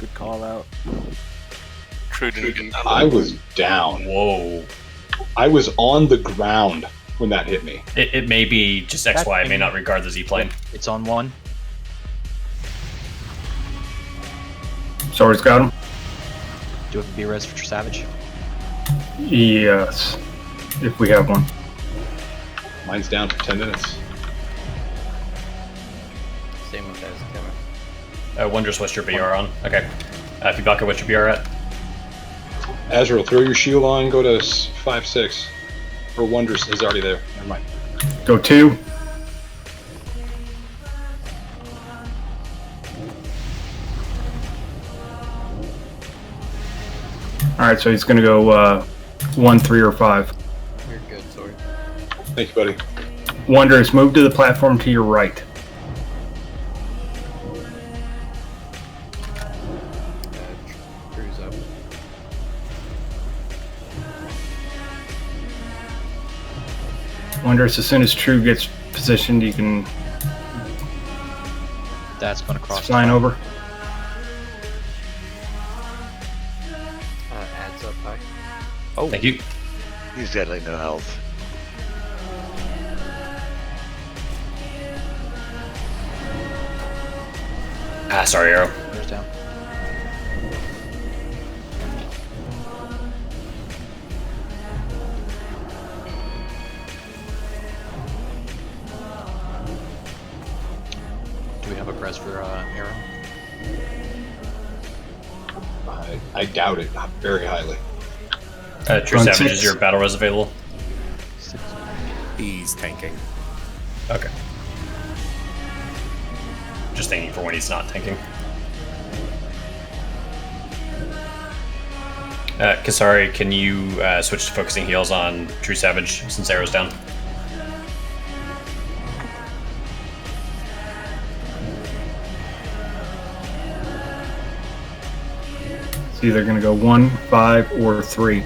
Good call out. True didn't get I was down. Whoa. I was on the ground when that hit me. It may be just XY. It may not regard the Z plane. It's on 1. Sword's got him? Do you have a B-res for Savage? Yes. If we have one. Mine's down for 10 minutes. Same with as Kevin. Wonders, what's your BR on? Okay. Fibaka, what's your BR at? Azrael, throw your shield on, go to 5, 6. Or Wonders is already there. Never mind. Go 2. Alright, so he's going to go 1, 3, or 5. You're good, sorry. Thank you, buddy. Wonders, move to the platform to your right. Crew's up. Wonders, as soon as True gets positioned, you can... That's going to cross. It's flying over. Adds up high. Oh, thank you. He's got like no health. Sorry, Arrow. There's down. Do we have a pres for Arrow? I doubt it very highly. True Run Savage, 6. is your battle res available? He's tanking. Okay. Just thinking for when he's not tanking. Kasari, can you switch to focusing heals on True Savage since Arrow's down? It's either going to go 1, 5, or 3.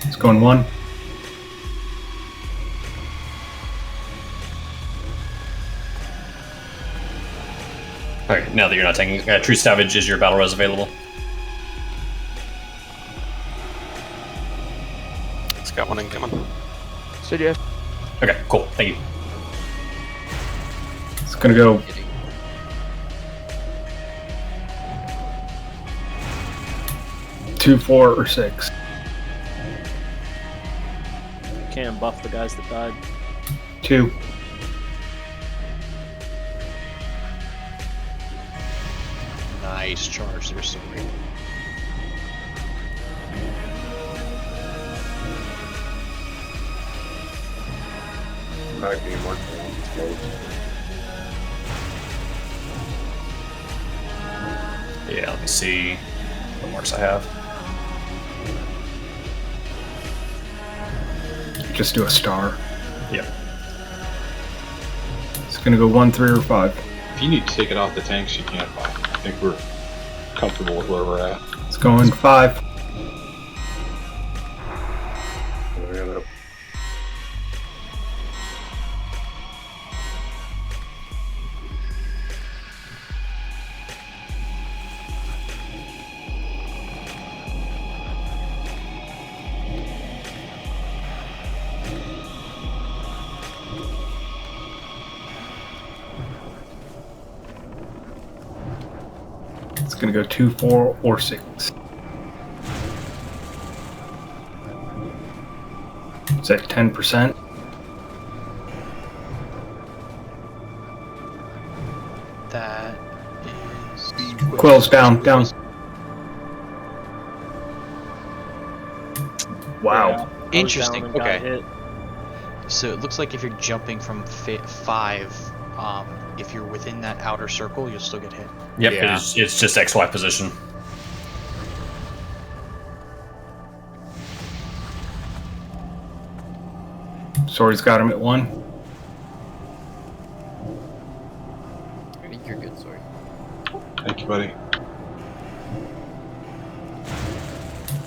It's going 1. Alright, now that you're not taking True Savage, is your battle res available? It's got one incoming. So do you have Okay, cool. Thank you. It's going to go 2, 4, or 6. Can buff the guys that died. 2. Nice charge there, sorry. Might be more close. Yeah, let me see what marks I have. Just do a star. Yep. It's going to go 1, 3, or 5. If you need to take it off the tanks, you can. I think we're comfortable with where we're at. It's going 5. It's going to go 2, 4, or 6. It's at 10%. That is... Quill's down. Wow. Yeah, I was Interesting. down and got Okay. hit. So it looks like if you're jumping from 5, if you're within that outer circle, you'll still get hit. Yep, Yeah. it's just XY position. Sorry's got him at 1. I think you're good, sorry. Thank you, buddy.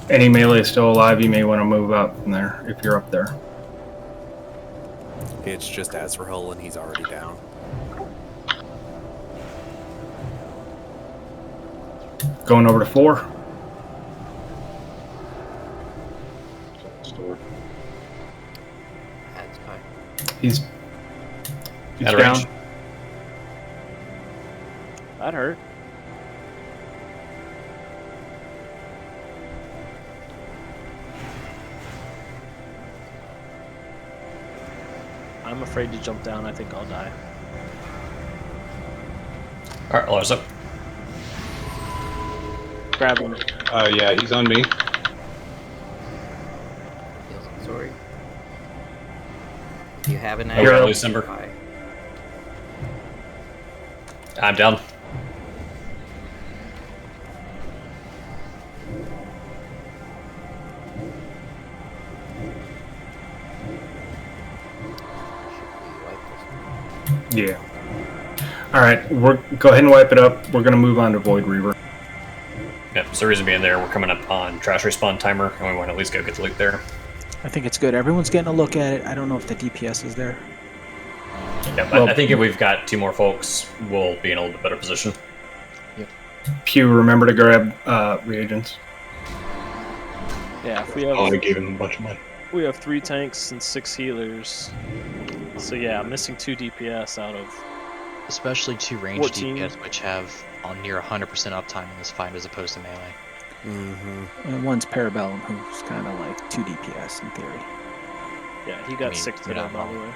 Any melee is still alive, you may want to move up from there if you're up there. It's just Azrael, and he's already down. Going over to 4. Adds high. He's Out of down. range. That hurt. I'm afraid to jump down. I think I'll die. Alright, Lars up. Grab him. Yeah, he's on me. Yes, sorry. If you have an Okay, axe, loose ember. high. I'm down. Yeah. Alright, go ahead and wipe it up. We're going to move on to Void Reaver. Yep, so the reason being there, we're coming up on trash respawn timer, and we want to at least go get the loot there. I think it's good. Everyone's getting a look at it. I don't know if the DPS is there. Yep, Well- I think if we've got 2 more folks, we'll be in a little bit better position. Pew, remember to grab reagents. Yeah, if we have Oh, I gave him a bunch of money. we have 3 tanks and 6 healers. So yeah, I'm missing 2 DPS out of. Especially 2 ranged 14. DPS, which have on near 100% uptime in this fight as opposed to melee. Mm-hmm. And one's Parabellum, who's kind of like 2 DPS in theory. Yeah, he got mean, 6 you're today, not by the wrong. way.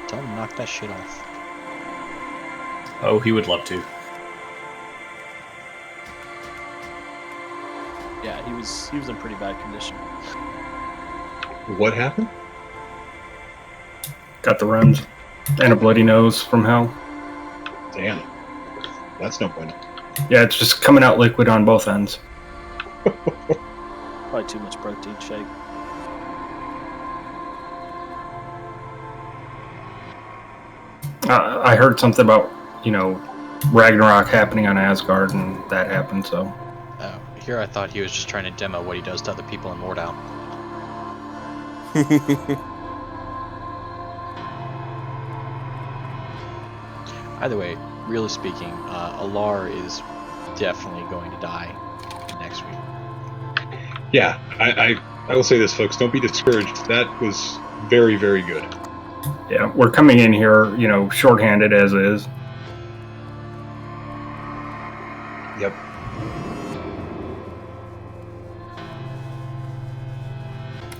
Tell him to knock that shit off. Oh, he would love to. Yeah, he was in pretty bad condition. What happened? Got the runs. And a bloody nose from hell. Damn. That's no point. Yeah, it's just coming out liquid on both ends. Probably too much protein shake. I heard something about, Ragnarok happening on Asgard, and that happened, so. Here I thought he was just trying to demo what he does to other people in Mordau. Either way, really speaking, Alar is definitely going to die next week. Yeah, I will say this, folks. Don't be discouraged. That was very, very good. Yeah, we're coming in here, shorthanded as is. Yep.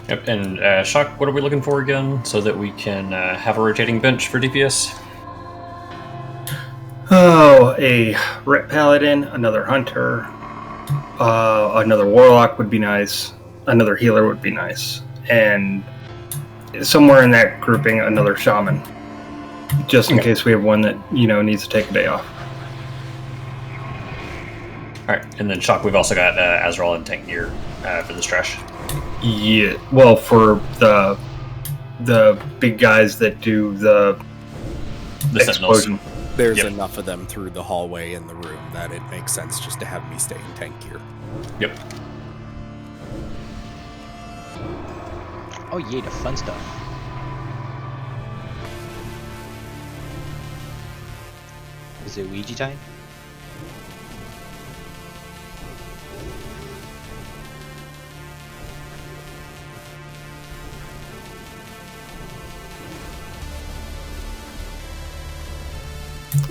Yep, and Shock, what are we looking for again so that we can have a rotating bench for DPS? Oh, a Ret Paladin, another Hunter, another Warlock would be nice, another Healer would be nice, and somewhere in that grouping, another Shaman, just in case we have one that, needs to take a day off. Alright, and then Shock, we've also got Azrael and Tank Gear for this trash. Yeah, well, for the big guys that do the explosion. There's enough of them through the hallway in the room that it makes sense just to have me stay in tank gear. Yep. Oh yeah, the fun stuff. Is it Ouija time?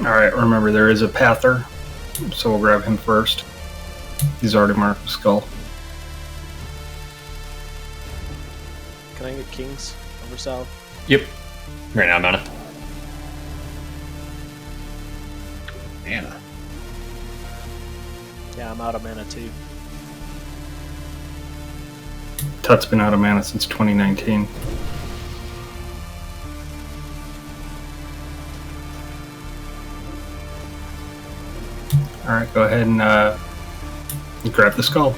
Alright, remember there is a Pather, so we'll grab him first. He's already marked the skull. Can I get Kings over South? Yep. Right now, Mana. Mana? Yeah, I'm out of mana too. Tut's been out of mana since 2019. Alright, go ahead and grab the skull.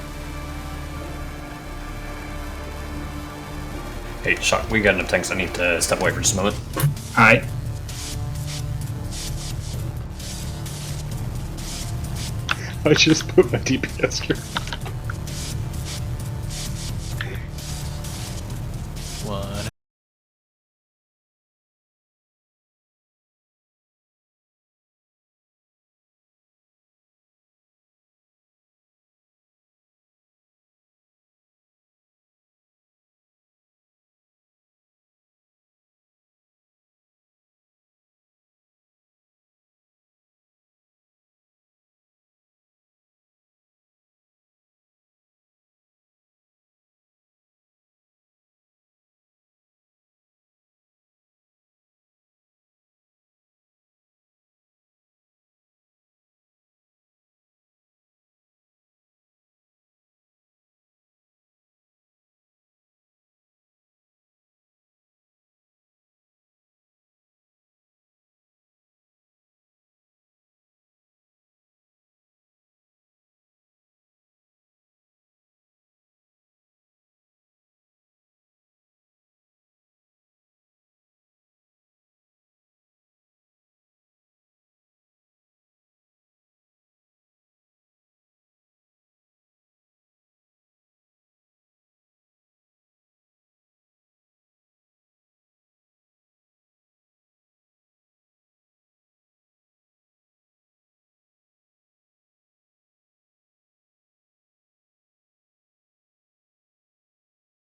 Hey, Shock, we got enough tanks. I need to step away for just a moment. Alright. I just put my DPS here.